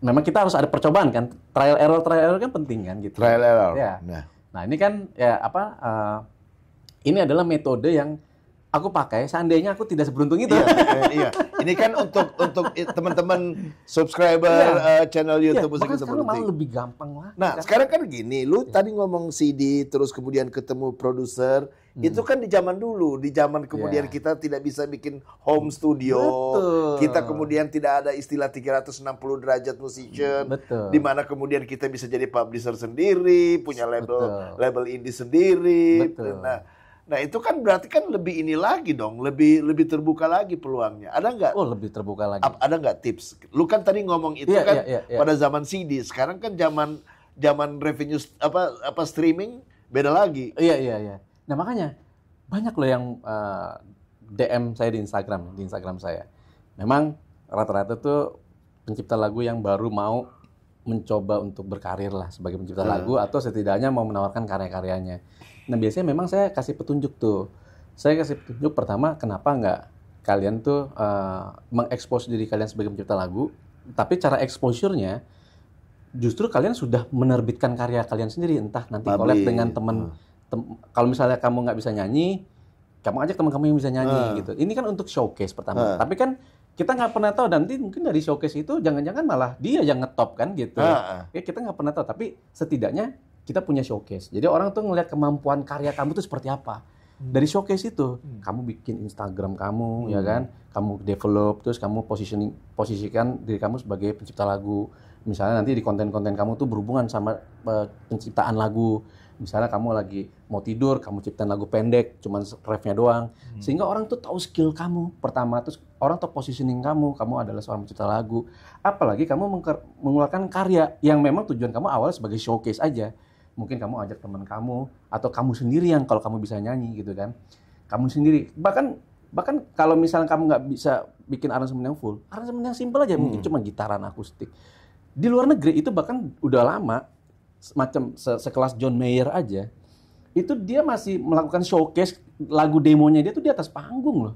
Memang kita harus ada percobaan kan, trial error kan penting kan gitu. Trial error. Ya. Nah ini kan ini adalah metode yang aku pakai seandainya aku tidak seberuntung itu. Iya. Ini kan untuk teman-teman subscriber channel YouTube Musik Itu Politik. Malah lebih gampang lah. Nah, sekarang kan gini, lu tadi ngomong CD terus kemudian ketemu produser, itu kan di zaman dulu, di zaman kemudian kita tidak bisa bikin home studio. Betul. Kita kemudian tidak ada istilah 360 derajat musician. Betul. Di mana kemudian kita bisa jadi publisher sendiri, punya label indie sendiri. Betul. Nah itu kan berarti kan lebih ini lagi dong, lebih terbuka lagi peluangnya. Ada nggak? Oh lebih terbuka lagi. Ada nggak tips? Lu kan tadi ngomong itu pada zaman CD. Sekarang kan zaman revenue streaming beda lagi. Iya. Nah makanya banyak loh yang DM saya di Instagram saya. Memang rata-rata tuh pencipta lagu yang baru mau mencoba untuk berkarir lah sebagai pencipta lagu atau setidaknya mau menawarkan karya-karyanya. Nah biasanya memang saya kasih petunjuk tuh. Saya kasih petunjuk pertama kenapa nggak kalian tuh mengekspos diri kalian sebagai pencipta lagu, tapi cara exposure-nya justru kalian sudah menerbitkan karya kalian sendiri, entah nanti collab dengan teman. Kalau misalnya kamu nggak bisa nyanyi, kamu ajak teman kamu yang bisa nyanyi gitu. Ini kan untuk showcase pertama. Tapi kan kita nggak pernah tahu nanti mungkin dari showcase itu jangan-jangan malah dia yang ngetop kan gitu. Ya, kita nggak pernah tahu, tapi setidaknya kita punya showcase. Jadi orang tuh ngelihat kemampuan karya kamu tuh seperti apa. Dari showcase itu, kamu bikin Instagram kamu, ya kan? Kamu develop, terus kamu posisikan diri kamu sebagai pencipta lagu. Misalnya nanti di konten-konten kamu tuh berhubungan sama penciptaan lagu. Misalnya kamu lagi mau tidur, kamu ciptain lagu pendek, cuman refnya doang. Sehingga orang tuh tahu skill kamu. Pertama, terus orang tahu positioning kamu adalah seorang pencipta lagu. Apalagi kamu mengeluarkan karya yang memang tujuan kamu awal sebagai showcase aja. Mungkin kamu ajak teman kamu, atau kamu sendiri yang kalau kamu bisa nyanyi gitu kan. Kamu sendiri. Bahkan Bahkan kalau misalnya kamu nggak bisa bikin aransemen yang full, aransemen yang simple aja, mungkin cuma gitaran akustik. Di luar negeri itu bahkan udah lama, semacam sekelas John Mayer aja, itu dia masih melakukan showcase lagu demonya dia tuh di atas panggung loh.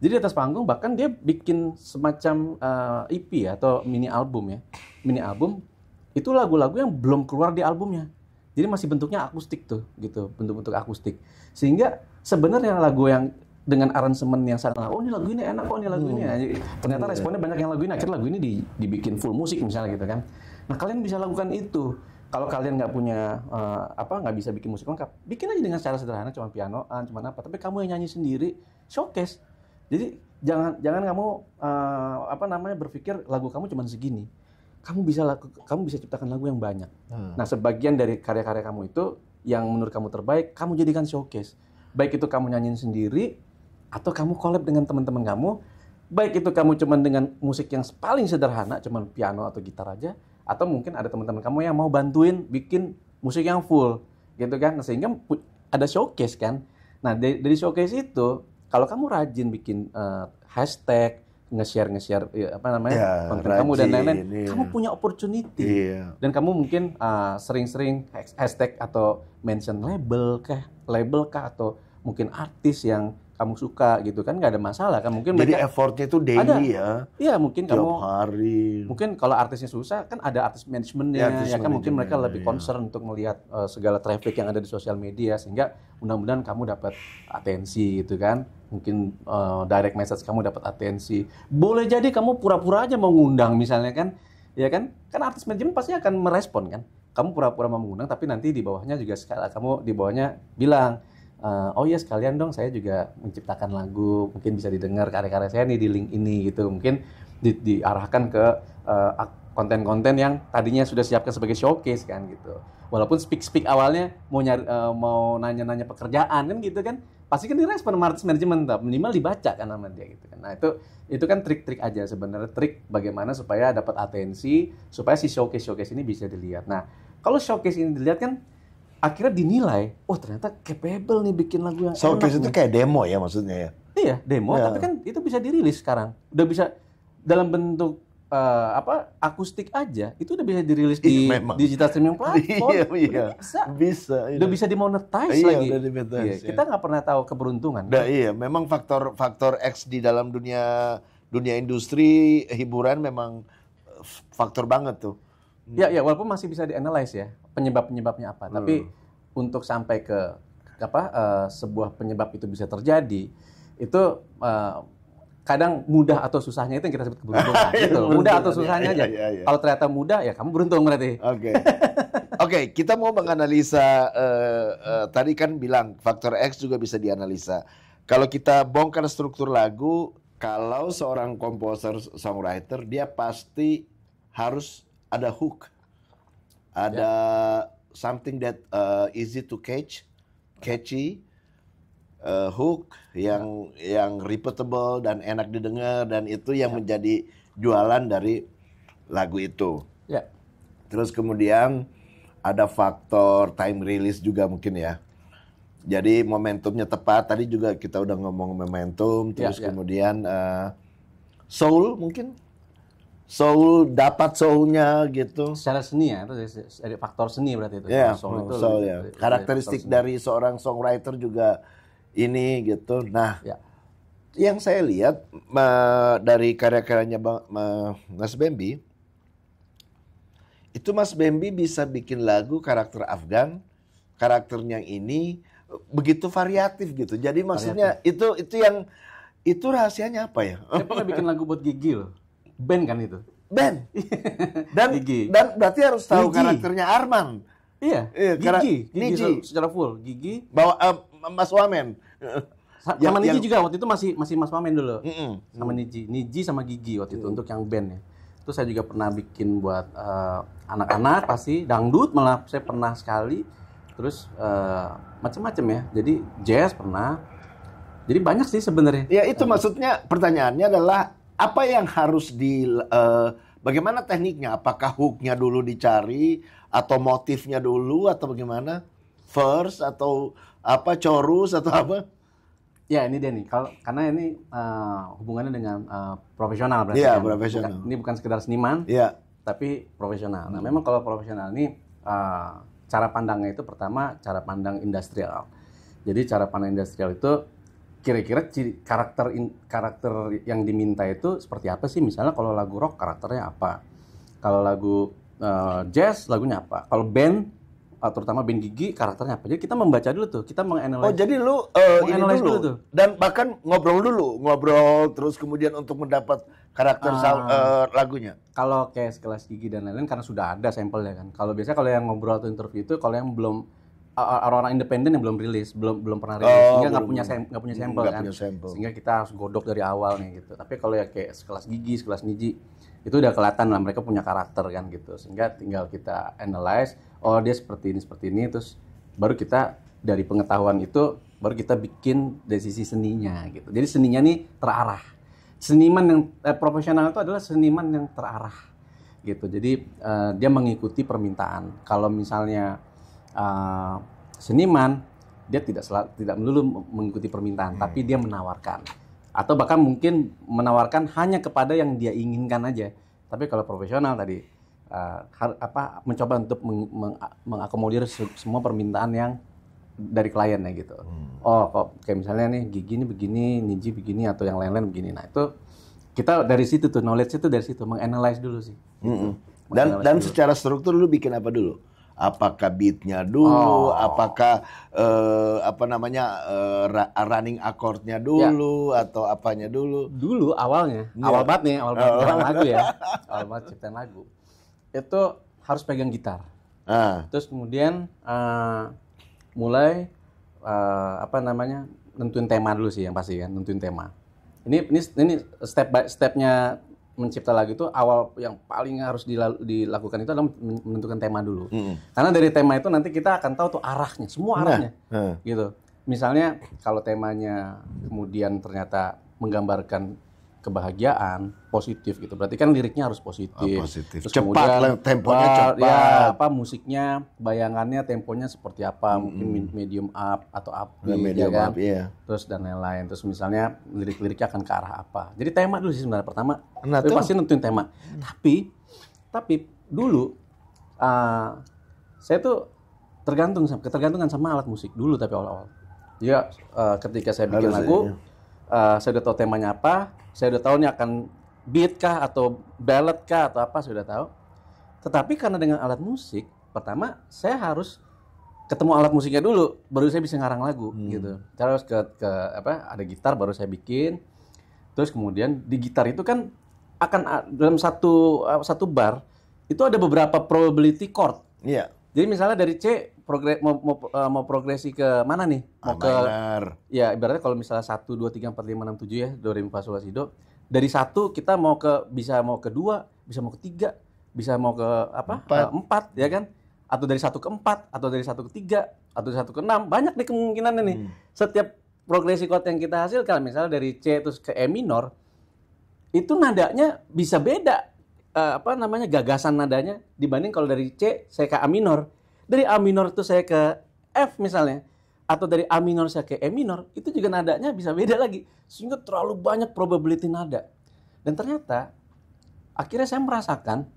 Jadi di atas panggung bahkan dia bikin semacam EP ya, atau mini album ya. Mini album itu lagu-lagu yang belum keluar di albumnya. Jadi masih bentuknya akustik tuh, gitu, bentuk-bentuk akustik. Sehingga sebenarnya lagu yang dengan aransemen yang sangat, oh ini lagu ini enak, oh ini lagu ini. Ternyata responnya banyak yang lagu ini, akhirnya lagu ini dibikin full musik misalnya gitu kan. Nah kalian bisa lakukan itu. Kalau kalian nggak punya nggak bisa bikin musik lengkap, bikin aja dengan cara sederhana, cuma pianoan, cuma apa. Tapi kamu yang nyanyi sendiri, showcase. Jadi jangan kamu berpikir lagu kamu cuma segini. Kamu bisa ciptakan lagu yang banyak. Nah sebagian dari karya-karya kamu itu yang menurut kamu terbaik, kamu jadikan showcase. Baik itu kamu nyanyiin sendiri, atau kamu collab dengan teman-teman kamu, baik itu kamu cuman dengan musik yang paling sederhana, cuman piano atau gitar aja, atau mungkin ada teman-teman kamu yang mau bantuin bikin musik yang full, gitu kan? Nah, sehingga ada showcase kan. Nah dari showcase itu, kalau kamu rajin bikin hashtag, nge-share konten kamu dan lain-lain, kamu punya opportunity. Dan kamu mungkin sering-sering hashtag atau mention label kah atau mungkin artis yang kamu suka gitu kan, nggak ada masalah kan. Mungkin jadi effortnya itu daily ya. Iya mungkin tiap kamu hari. Mungkin kalau artisnya susah kan ada artis manajemennya ya kan, mungkin mereka lebih concern untuk melihat segala traffic yang ada di sosial media, sehingga mudah-mudahan kamu dapat atensi gitu kan. Mungkin direct message kamu dapat atensi. Boleh jadi kamu pura-pura aja mau ngundang misalnya kan. Ya kan? Kan artis manajemen pasti akan merespon kan. Kamu pura-pura mau mengundang, tapi nanti di bawahnya juga kamu di bawahnya bilang, oh iya sekalian dong saya juga menciptakan lagu, mungkin bisa didengar karya-karya saya nih di link ini gitu. Mungkin diarahkan ke konten-konten yang tadinya sudah siapkan sebagai showcase kan gitu. Walaupun speak awalnya mau nanya-nanya pekerjaan kan gitu kan, pasti kan direspon sama artis manajemen, minimal dibaca kan sama dia gitu kan. Nah itu kan trik-trik aja sebenarnya, trik bagaimana supaya dapat atensi, supaya si showcase ini bisa dilihat. Nah kalau showcase ini dilihat kan akhirnya dinilai, oh ternyata capable nih bikin lagu yang showcase enak itu kayak demo ya maksudnya ya? Iya demo, tapi kan itu bisa dirilis sekarang, udah bisa dalam bentuk akustik aja, itu udah bisa dirilis di digital streaming platform. Iya. Bisa. Udah bisa dimonetize lagi. Iya. Kita nggak pernah tahu keberuntungan. Iya, memang faktor X di dalam dunia industri hiburan memang faktor banget tuh. Ya, walaupun masih bisa dianalisis ya penyebabnya apa. Tapi untuk sampai ke sebuah penyebab itu bisa terjadi, itu kadang mudah atau susahnya itu yang kita sebut keberuntungan. Gitu. Mudah atau susahnya aja. Kalau ternyata mudah, ya kamu beruntung berarti. Oke, kita mau menganalisa, tadi kan bilang faktor X juga bisa dianalisa. Kalau kita bongkar struktur lagu, kalau seorang komposer, songwriter, dia pasti harus ada hook. Ada something that easy to catchy. Hook yang repeatable dan enak didengar, dan itu yang menjadi jualan dari lagu itu. Terus kemudian ada faktor time release juga mungkin ya. Jadi momentumnya tepat. Tadi juga kita udah ngomong momentum. Terus kemudian soul mungkin. Soul, dapat soulnya gitu. Secara seni ya, itu dari faktor seni berarti itu. Soul ya. Karakteristik dari seorang songwriter juga ini gitu. Nah, yang saya lihat dari karya-karyanya Mas Bambi, itu Mas Bambi bisa bikin lagu karakter Afgan, karakternya ini begitu variatif gitu. Jadi maksudnya itu rahasianya apa ya? Saya pernah bikin lagu buat Gigi loh. Band kan itu. Band. Dan berarti harus tahu karakternya Arman. Iya. Gigi secara full. Gigi bawa Mas Wamen. Sama Niji juga waktu itu masih Mas Wamen dulu. Sama Niji sama Gigi waktu itu untuk yang band ya. Itu saya juga pernah bikin buat anak-anak pasti, dangdut malah saya pernah sekali. Terus macam-macam ya. Jadi jazz pernah. Jadi banyak sih sebenarnya. Ya itu maksudnya pertanyaannya adalah apa yang harus bagaimana tekniknya? Apakah hooknya dulu dicari atau motifnya dulu atau bagaimana? Verse atau apa, chorus atau apa? Ya ini dia nih, karena ini hubungannya dengan profesional berarti Iya, kan. profesional. Ini bukan sekedar seniman, Iya. tapi profesional. Nah memang kalau profesional ini cara pandangnya itu pertama cara pandang industrial. Jadi cara pandang industrial itu kira-kira karakter yang diminta itu seperti apa sih? Misalnya kalau lagu rock karakternya apa? Kalau lagu jazz lagunya apa? Kalau band terutama band Gigi karakternya apa? Jadi kita membaca dulu tuh, kita menganalisis. Oh jadi lu ini dulu tuh. Dan bahkan ngobrol terus kemudian untuk mendapat karakter lagunya. Kalau kayak sekelas Gigi dan lain-lain karena sudah ada sampelnya kan. Kalau biasanya kalau yang ngobrol atau interview itu kalau yang belum orang-orang independen yang belum rilis, belum pernah rilis, sehingga nggak punya sampel kan. Sehingga kita harus godok dari awal nih gitu. Tapi kalau ya kayak sekelas Gigi, sekelas Niji itu udah kelihatan lah mereka punya karakter kan gitu. Sehingga tinggal kita analyze, oh dia seperti ini, terus baru kita dari pengetahuan itu baru kita bikin dari sisi seninya gitu. Jadi seninya nih terarah. Seniman yang profesional itu adalah seniman yang terarah gitu. Jadi dia mengikuti permintaan. Kalau misalnya seniman dia tidak melulu mengikuti permintaan, tapi dia menawarkan. Atau bahkan mungkin menawarkan hanya kepada yang dia inginkan aja. Tapi kalau profesional tadi mencoba untuk mengakomodir semua permintaan yang dari kliennya gitu. Oh, kok kayak misalnya nih Gigi ini begini, Niji begini atau yang lain-lain begini. Nah, itu kita dari situ tuh knowledge itu dari situ menganalize dulu sih. Gitu. Dan secara struktur lu bikin apa dulu? Apakah beatnya dulu, apakah running akordnya dulu, atau apanya dulu? Dulu awalnya, awal banget ciptaan lagu ya, awal banget ciptaan lagu. Itu harus pegang gitar. Terus kemudian mulai nentuin tema dulu sih yang pasti kan, nentuin tema. Ini step by stepnya mencipta lagu itu awal yang paling harus dilakukan itu adalah menentukan tema dulu. Karena dari tema itu nanti kita akan tahu tuh arahnya, semua arahnya. Gitu. Misalnya kalau temanya kemudian ternyata menggambarkan kebahagiaan, positif gitu. Berarti kan liriknya harus positif. Terus cepat, temponya cepat. Ya, musiknya, bayangannya, temponya seperti apa? Mungkin medium up atau upbeat, medium ya kan? up, iya. Terus dan lain-lain. Terus misalnya lirik-liriknya akan ke arah apa? Jadi tema dulu sih sebenarnya pertama. Tapi pasti nentuin tema. Tapi dulu saya tuh ketergantungan sama alat musik dulu tapi awal-awal. Ya ketika saya bikin lagu, saya udah tahu temanya apa, saya udah tahu ini akan beat kah atau ballad kah atau apa, saya udah tahu. Tetapi karena dengan alat musik, pertama saya harus ketemu alat musiknya dulu, baru saya bisa ngarang lagu gitu. Terus ada gitar baru saya bikin. Terus kemudian di gitar itu kan akan dalam satu bar itu ada beberapa probability chord. Iya. Jadi misalnya dari C mau progresi ke mana nih? Mau ke ya ibaratnya kalau misalnya 1 2 3 4 5 6 7 ya, do re mi fa sol la si do. Dari 1 kita bisa mau ke 2, bisa mau ke 3, bisa mau ke 4 ya kan? Atau dari 1 ke 4, atau dari 1 ke 3, atau dari 1 ke 6. Banyak nih kemungkinannya nih. Setiap progresi chord yang kita hasilkan misalnya dari C terus ke E minor itu nadanya bisa beda. Gagasan nadanya dibanding kalau dari C saya ke A minor. Dari A minor itu saya ke F misalnya, atau dari A minor saya ke E minor, itu juga nadanya bisa beda lagi. Sehingga terlalu banyak probability nada. Dan ternyata akhirnya saya merasakan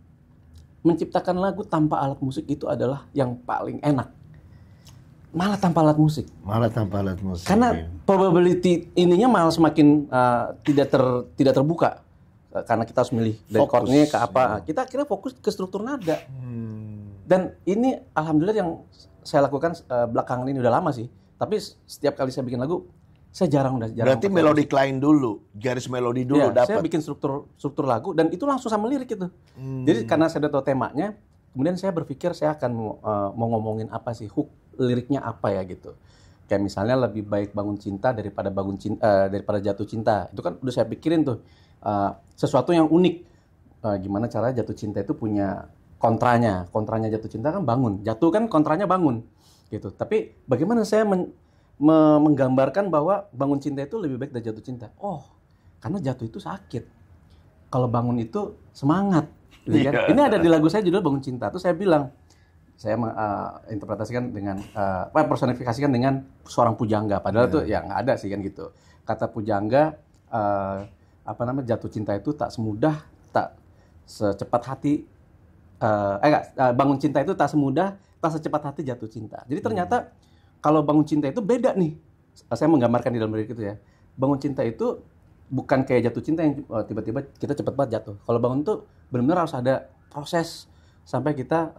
menciptakan lagu tanpa alat musik itu adalah yang paling enak. Malah tanpa alat musik. Karena probability ininya malah semakin tidak terbuka. Karena kita harus milih dari chordnya ke apa. Kita akhirnya fokus ke struktur nada. Dan ini alhamdulillah yang saya lakukan belakangan ini udah lama sih. Tapi setiap kali saya bikin lagu, saya jarang. Berarti melodic line dulu, garis melodi dulu dapat. Saya bikin struktur lagu dan itu langsung sama lirik itu. Jadi karena saya udah tahu temanya, kemudian saya berpikir saya akan mau ngomongin apa sih, hook liriknya apa ya gitu. Kayak misalnya lebih baik bangun cinta daripada daripada jatuh cinta. Itu kan udah saya pikirin tuh sesuatu yang unik. Gimana cara jatuh cinta itu punya kontranya jatuh cinta kan bangun, jatuh kan kontranya bangun gitu. Tapi bagaimana saya menggambarkan bahwa bangun cinta itu lebih baik dari jatuh cinta? Oh, karena jatuh itu sakit, kalau bangun itu semangat gitu kan? Ini ada di lagu saya judul Bangun Cinta. Tuh saya bilang saya interpretasikan dengan personifikasikan dengan seorang pujangga. Padahal tuh ya nggak ada sih kan gitu. Kata pujangga jatuh cinta itu tak semudah, tak secepat hati. Bangun cinta itu tak semudah, tak secepat hati jatuh cinta. Jadi ternyata kalau bangun cinta itu beda nih. Saya menggambarkan di dalam lirik itu ya. Bangun cinta itu bukan kayak jatuh cinta yang tiba-tiba kita cepat banget jatuh. Kalau bangun tuh benar-benar harus ada proses sampai kita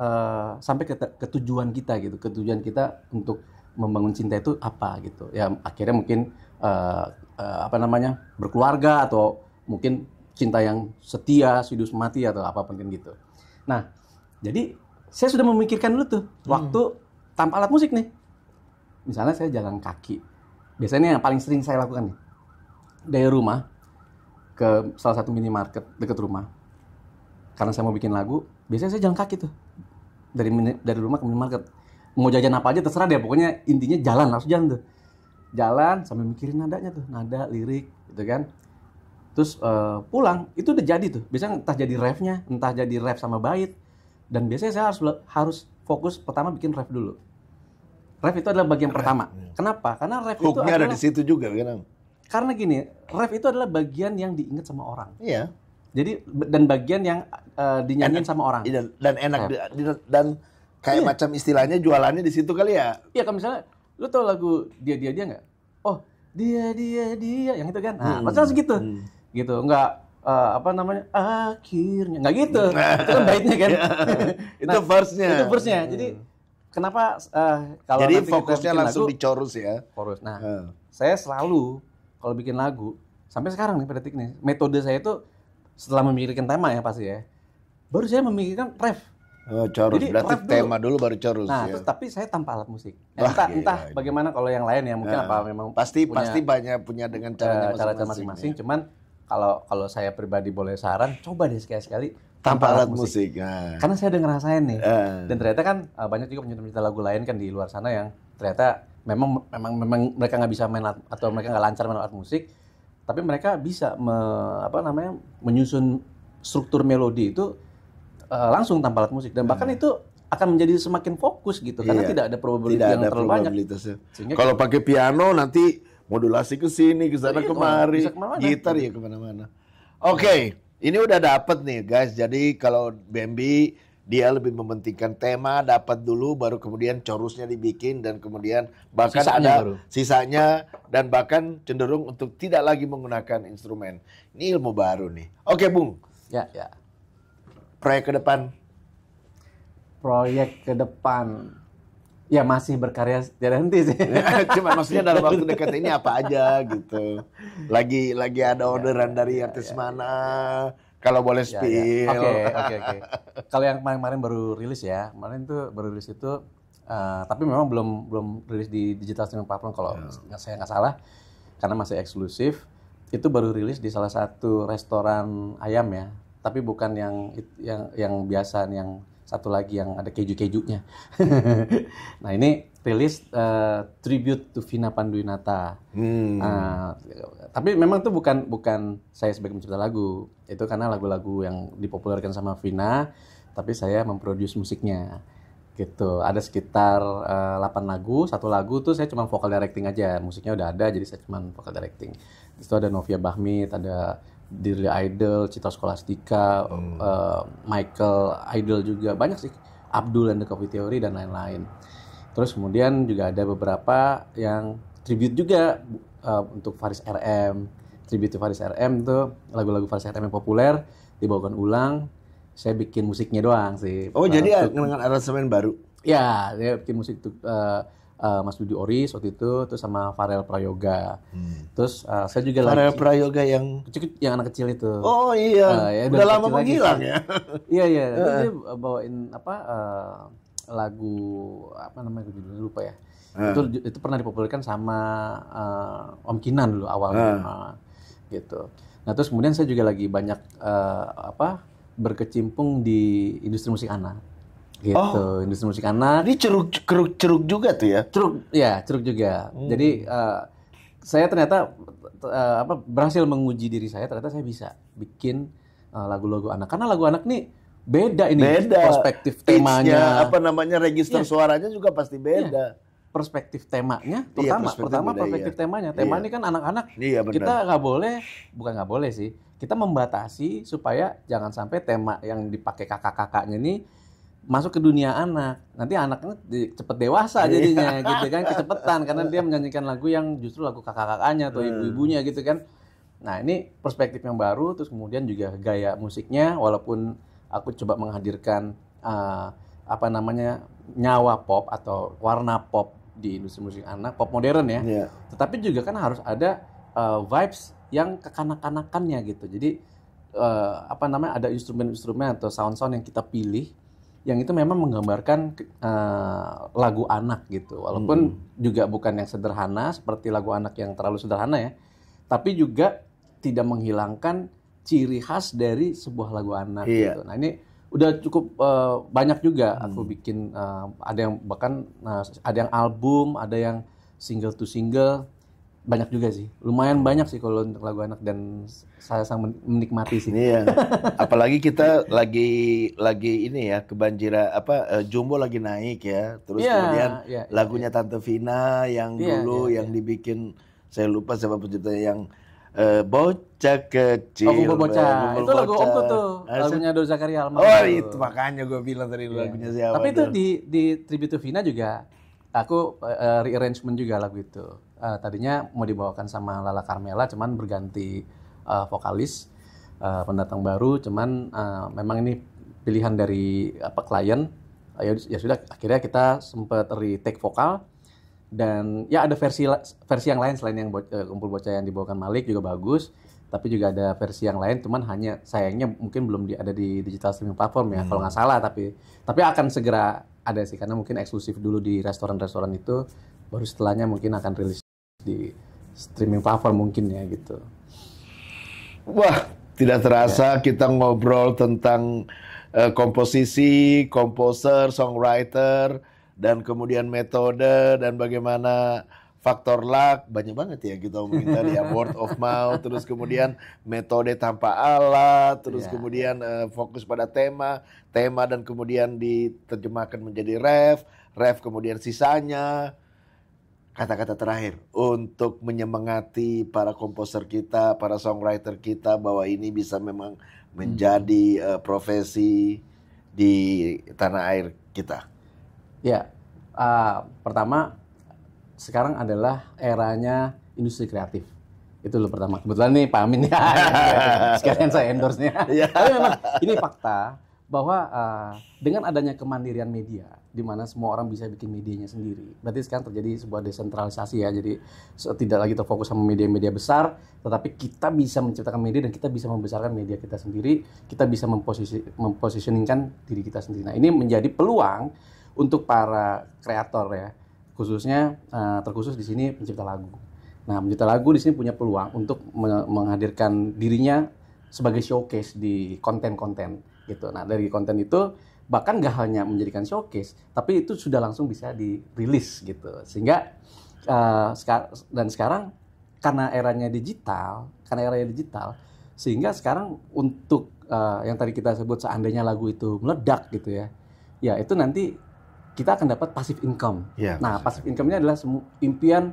sampai ke tujuan kita gitu. Ke tujuan kita untuk membangun cinta itu apa gitu. Ya akhirnya mungkin berkeluarga atau mungkin cinta yang setia, hidup mati atau apapun gitu. Nah, jadi saya sudah memikirkan dulu tuh waktu tanpa alat musik nih. Misalnya saya jalan kaki. Biasanya yang paling sering saya lakukan nih. Dari rumah ke salah satu minimarket dekat rumah. Karena saya mau bikin lagu, biasanya saya jalan kaki tuh. Dari rumah ke minimarket. Mau jajan apa aja terserah deh, pokoknya intinya jalan, harus jalan tuh. Jalan sambil mikirin nadanya tuh, nada, lirik gitu kan. Terus pulang, itu udah jadi tuh. Biasanya entah jadi refnya, entah jadi ref sama bait. Dan biasanya saya harus fokus pertama bikin ref dulu. Ref itu adalah bagian pertama. Kenapa? Karena ref itu adalah ada di situ juga kan. Karena gini, ref itu adalah bagian yang diingat sama orang. Iya. Jadi dan bagian yang dinyanyiin sama orang. Dan enak dan kayak macam istilahnya jualannya di situ kali ya. Iya, kalau misalnya lu tau lagu dia nggak? Oh, dia yang itu kan. Nah, maksudnya segitu. Gitu, enggak akhirnya enggak gitu. Itu kan baitnya kan. Itu verse-nya. Itu verse-nya. Jadi kenapa kalau jadi nanti fokusnya kita langsung lagu, di chorus ya. Chorus. Nah, saya selalu kalau bikin lagu sampai sekarang nih pada detik ini, metode saya itu setelah memikirkan tema ya pasti ya. Baru saya memikirkan ref. Oh, chorus. Jadi, berarti tema dulu baru chorus. Nah, ya. terus, tapi saya tanpa alat musik. Entah bagaimana kalau yang lain ya, mungkin apa memang pasti banyak punya dengan caranya masing-masing. Ya. Cuman kalau saya pribadi boleh saran, coba deh sekali-sekali tanpa alat musik. Karena saya udah ngerasain nih. Dan ternyata kan banyak juga penyanyi lagu lain kan di luar sana yang ternyata memang mereka nggak bisa main atau mereka nggak lancar main alat musik, tapi mereka bisa menyusun struktur melodi itu langsung tanpa alat musik, dan bahkan itu akan menjadi semakin fokus gitu karena tidak ada probabilitas yang terlalu banyak. Kalau pakai piano nanti modulasi ke sini, ke sana, kemari, gitar ya kemana-mana. Oke, ini udah dapet nih guys. Jadi kalau Bambi dia lebih mementingkan tema, dapat dulu, baru kemudian chorusnya dibikin dan kemudian bahkan sisanya dan bahkan cenderung untuk tidak lagi menggunakan instrumen. Ini ilmu baru nih. Oke, Bung. Ya. Proyek ke depan ya masih berkarya tidak henti sih. Cuma maksudnya dalam waktu dekat ini apa aja gitu. Lagi ada orderan dari artis mana? Kalau boleh spill. Oke. Kalau yang kemarin baru rilis ya. Kemarin tuh baru rilis itu tapi memang belum rilis di digital streaming platform kalau saya nggak salah karena masih eksklusif. Itu baru rilis di salah satu restoran ayam ya. Tapi bukan yang biasa, yang satu lagi yang ada keju-kejunya. Nah ini rilis tribute to Vina Panduwinata. Tapi memang itu bukan saya sebagai pencipta lagu. Itu karena lagu-lagu yang dipopulerkan sama Vina, tapi saya memproduce musiknya. Gitu. Ada sekitar 8 lagu, satu lagu tuh saya cuma vocal directing aja. Musiknya udah ada, jadi saya cuma vocal directing. Di situ ada Novia Bahmit, ada Dirli Idol, Citra Scholastika, Michael Idol juga, banyak sih, Abdul and the Coffee Theory dan lain-lain. Terus kemudian juga ada beberapa yang tribute juga untuk Faris RM. Tribute to Faris RM tuh lagu-lagu Faris RM yang populer dibawakan ulang. Saya bikin musiknya doang sih. Oh jadi dengan aransemen baru? Ya, saya bikin musik tuh. Mas Budi Oris waktu itu, terus sama Farel Prayoga. Terus saya juga Farel Prayoga yang anak kecil itu. Oh iya, udah lama menghilang ya. Iya. Dia bawain lagu apa namanya, judulnya lupa ya. Itu pernah dipopulerkan sama Om Kinan dulu awalnya. Gitu. Nah terus kemudian saya juga lagi banyak berkecimpung di industri musik anak. Gitu, industri musik anak. Ini ceruk juga tuh ya? Ceruk juga. Jadi saya ternyata berhasil menguji diri saya, ternyata saya bisa bikin lagu-lagu anak. Karena lagu anak nih beda ini perspektif temanya, apa namanya register suaranya juga pasti beda. Perspektif temanya, pertama perspektif temanya. Tema ini kan anak-anak, kita bukan nggak boleh sih, kita membatasi supaya jangan sampai tema yang dipakai kakak-kakaknya ini masuk ke dunia anak. Nanti anaknya cepet dewasa jadinya, gitu kan, kecepetan karena dia menyanyikan lagu yang justru lagu kakak-kakaknya atau ibu-ibunya gitu kan. Nah ini perspektif yang baru, terus kemudian juga gaya musiknya, walaupun aku coba menghadirkan nyawa pop atau warna pop di industri musik anak, pop modern ya. Tetapi juga kan harus ada vibes yang kekanak-kanakannya gitu. Jadi ada instrumen-instrumen atau sound-sound yang kita pilih yang itu memang menggambarkan lagu anak gitu. Walaupun juga bukan yang sederhana seperti lagu anak yang terlalu sederhana ya. Tapi juga tidak menghilangkan ciri khas dari sebuah lagu anak gitu. Nah, ini udah cukup banyak juga aku bikin, ada yang bahkan ada yang album, ada yang single to single, banyak juga sih, lumayan banyak sih kalau untuk lagu anak dan saya sangat menikmati sih. Apalagi kita lagi ini ya kebanjiran Jumbo lagi naik ya, terus kemudian lagunya Tante Vina yang dulu yang dibikin, saya lupa siapa penciptanya, yang bocah kecil. Kumpul Bocah. Itu lagu Omku tuh. Lagunya Doza Zakaria Almarhum. Oh, itu makanya gue bilang tadi lagunya siapa. Tapi itu di Tribute to Vina juga aku rearrangement juga lagu itu. Tadinya mau dibawakan sama Lala Carmela, cuman berganti vokalis, pendatang baru, cuman memang ini pilihan dari klien. Ya sudah, akhirnya kita sempat retake vokal. Dan ya ada versi yang lain selain yang Kumpul Bocah yang dibawakan Malik juga bagus, tapi juga ada versi yang lain, cuman hanya sayangnya mungkin belum ada di digital streaming platform ya kalau nggak salah, tapi akan segera ada sih karena mungkin eksklusif dulu di restoran-restoran itu, baru setelahnya mungkin akan rilis di streaming platform mungkin ya gitu. Wah, tidak terasa kita ngobrol tentang komposisi, komposer, songwriter, dan kemudian metode dan bagaimana faktor luck, banyak banget ya kita omongin tadi ya, word of mouth, terus kemudian metode tanpa alat, terus kemudian fokus pada tema dan kemudian diterjemahkan menjadi ref kemudian sisanya. Kata-kata terakhir untuk menyemangati para komposer kita, para songwriter kita bahwa ini bisa memang menjadi profesi di tanah air kita. Ya, pertama sekarang adalah eranya industri kreatif. Itu loh pertama. Kebetulan nih Pak Amin ya, sekalian saya endorse-nya. Tapi memang ini fakta bahwa dengan adanya kemandirian media, di mana semua orang bisa bikin medianya sendiri. Berarti sekarang terjadi sebuah desentralisasi ya. Jadi tidak lagi terfokus sama media-media besar, tetapi kita bisa menciptakan media dan kita bisa membesarkan media kita sendiri. Kita bisa mempositioningkan diri kita sendiri. Nah, ini menjadi peluang untuk para kreator ya, khususnya terkhusus di sini pencipta lagu. Nah, pencipta lagu di sini punya peluang untuk menghadirkan dirinya sebagai showcase di konten-konten gitu. Nah, dari konten itu bahkan nggak hanya menjadikan showcase, tapi itu sudah langsung bisa dirilis gitu. Sehingga sekarang karena eranya digital, sehingga sekarang untuk yang tadi kita sebut seandainya lagu itu meledak gitu ya, ya itu nanti kita akan dapat passive income. Nah, passive income-nya adalah impian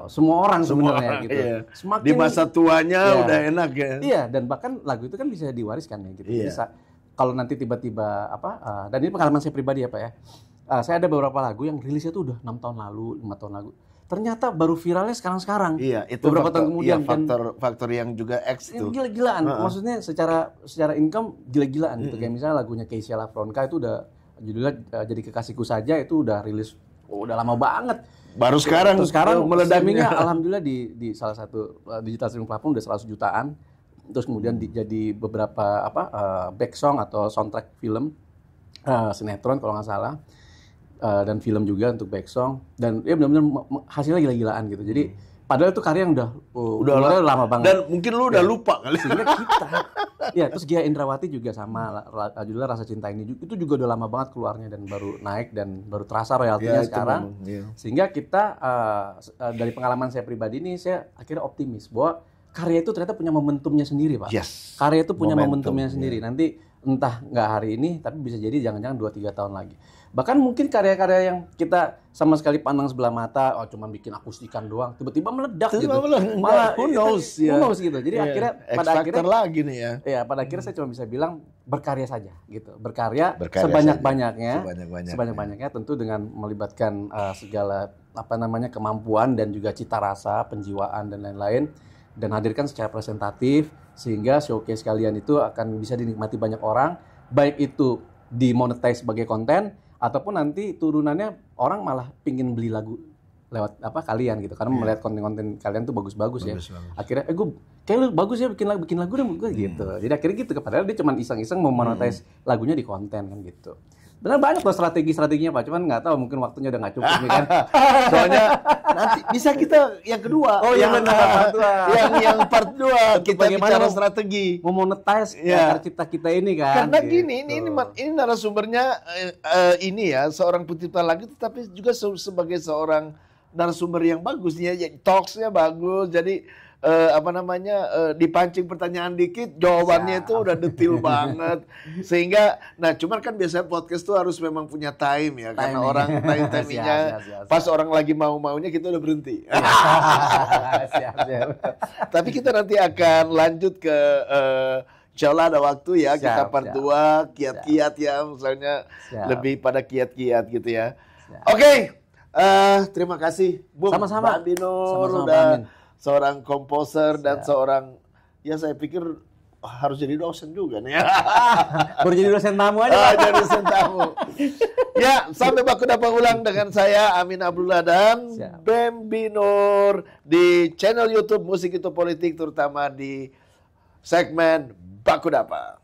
semua orang sebenarnya gitu. Semakin di masa tuanya udah enak ya. Iya, dan bahkan lagu itu kan bisa diwariskan ya gitu. Bisa kalau nanti tiba-tiba dan ini pengalaman saya pribadi ya Pak ya. Saya ada beberapa lagu yang rilisnya tuh udah 6 tahun lalu, 5 tahun lalu. Ternyata baru viralnya sekarang-sekarang. Iya, itu beberapa tahun kemudian. Faktor yang juga X tuh. Gila-gilaan. Maksudnya secara income gila-gilaan gitu. Kayak misalnya lagunya Keisha Lafronka itu udah judulnya Jadi Kekasihku Saja, itu udah rilis udah lama banget. Baru sekarang meledaknya alhamdulillah di salah satu digital streaming platform udah 100 jutaan. Terus kemudian jadi beberapa back song atau soundtrack film, sinetron kalau nggak salah, dan film juga untuk back song, dan ya benar-benar hasilnya gila-gilaan gitu. Jadi padahal itu karya yang udah lama banget. Dan mungkin lu udah lupa kali. Sehingga kita, ya terus Gia Indrawati juga sama judulnya Rasa Cinta Ini, itu juga udah lama banget keluarnya dan baru naik dan baru terasa royaltinya sekarang. Sehingga kita dari pengalaman saya pribadi ini, saya akhirnya optimis bahwa karya itu ternyata punya momentumnya sendiri Pak. Karya itu punya momentumnya sendiri. Nanti entah nggak hari ini, tapi bisa jadi jangan-jangan 2-3 tahun lagi. Bahkan mungkin karya-karya yang kita sama sekali pandang sebelah mata, oh cuma bikin akustikan doang, tiba-tiba meledak gitu. Malah who knows gitu. Jadi akhirnya pada akhirnya lagi nih ya. Ya, pada akhirnya saya cuma bisa bilang berkarya saja gitu. Berkarya sebanyak-banyaknya tentu dengan melibatkan segala kemampuan dan juga cita rasa, penjiwaan dan lain-lain, dan hadirkan secara presentatif sehingga showcase kalian itu akan bisa dinikmati banyak orang, baik itu dimonetize sebagai konten ataupun nanti turunannya orang malah pingin beli lagu lewat kalian gitu, karena melihat konten-konten kalian tuh bagus ya. Akhirnya gue kayak lu bagus ya bikin lagu dong gitu. Jadi akhirnya gitu, padahal dia cuma iseng-iseng mau monetize lagunya di konten kan gitu. Benar banyak loh strategi-strateginya Pak, cuman nggak tahu mungkin waktunya udah nggak cukup nih kan. Soalnya nanti bisa kita yang kedua. Oh yang benar, yang part 2 kita bicara strategi memonetize karya cipta kita ini kan. Karena gitu. ini narasumbernya ini ya seorang pencipta lagu, tapi juga sebagai seorang narasumber yang bagus ya, talksnya bagus, jadi dipancing pertanyaan dikit, jawabannya itu udah detail banget, sehingga, nah cuman kan biasanya podcast tuh harus memang punya time ya, karena orang timingnya pas orang lagi mau-maunya kita udah berhenti. Siap. Tapi kita nanti akan lanjut ke insyaallah ada waktu ya, kita part 2 kiat-kiat ya, misalnya lebih pada kiat-kiat gitu ya. Oke. Terima kasih Bung Sama-sama. Mbak Binur udah seorang komposer dan seorang, ya saya pikir harus jadi dosen juga nih ya. Baru jadi dosen tamu aja. Jadi dosen tamu. Ya, sampai baku dapat ulang dengan saya Amin Abdullah dan Bem Binur di channel YouTube Musik Itu Politik, terutama di segmen Baku Dapat.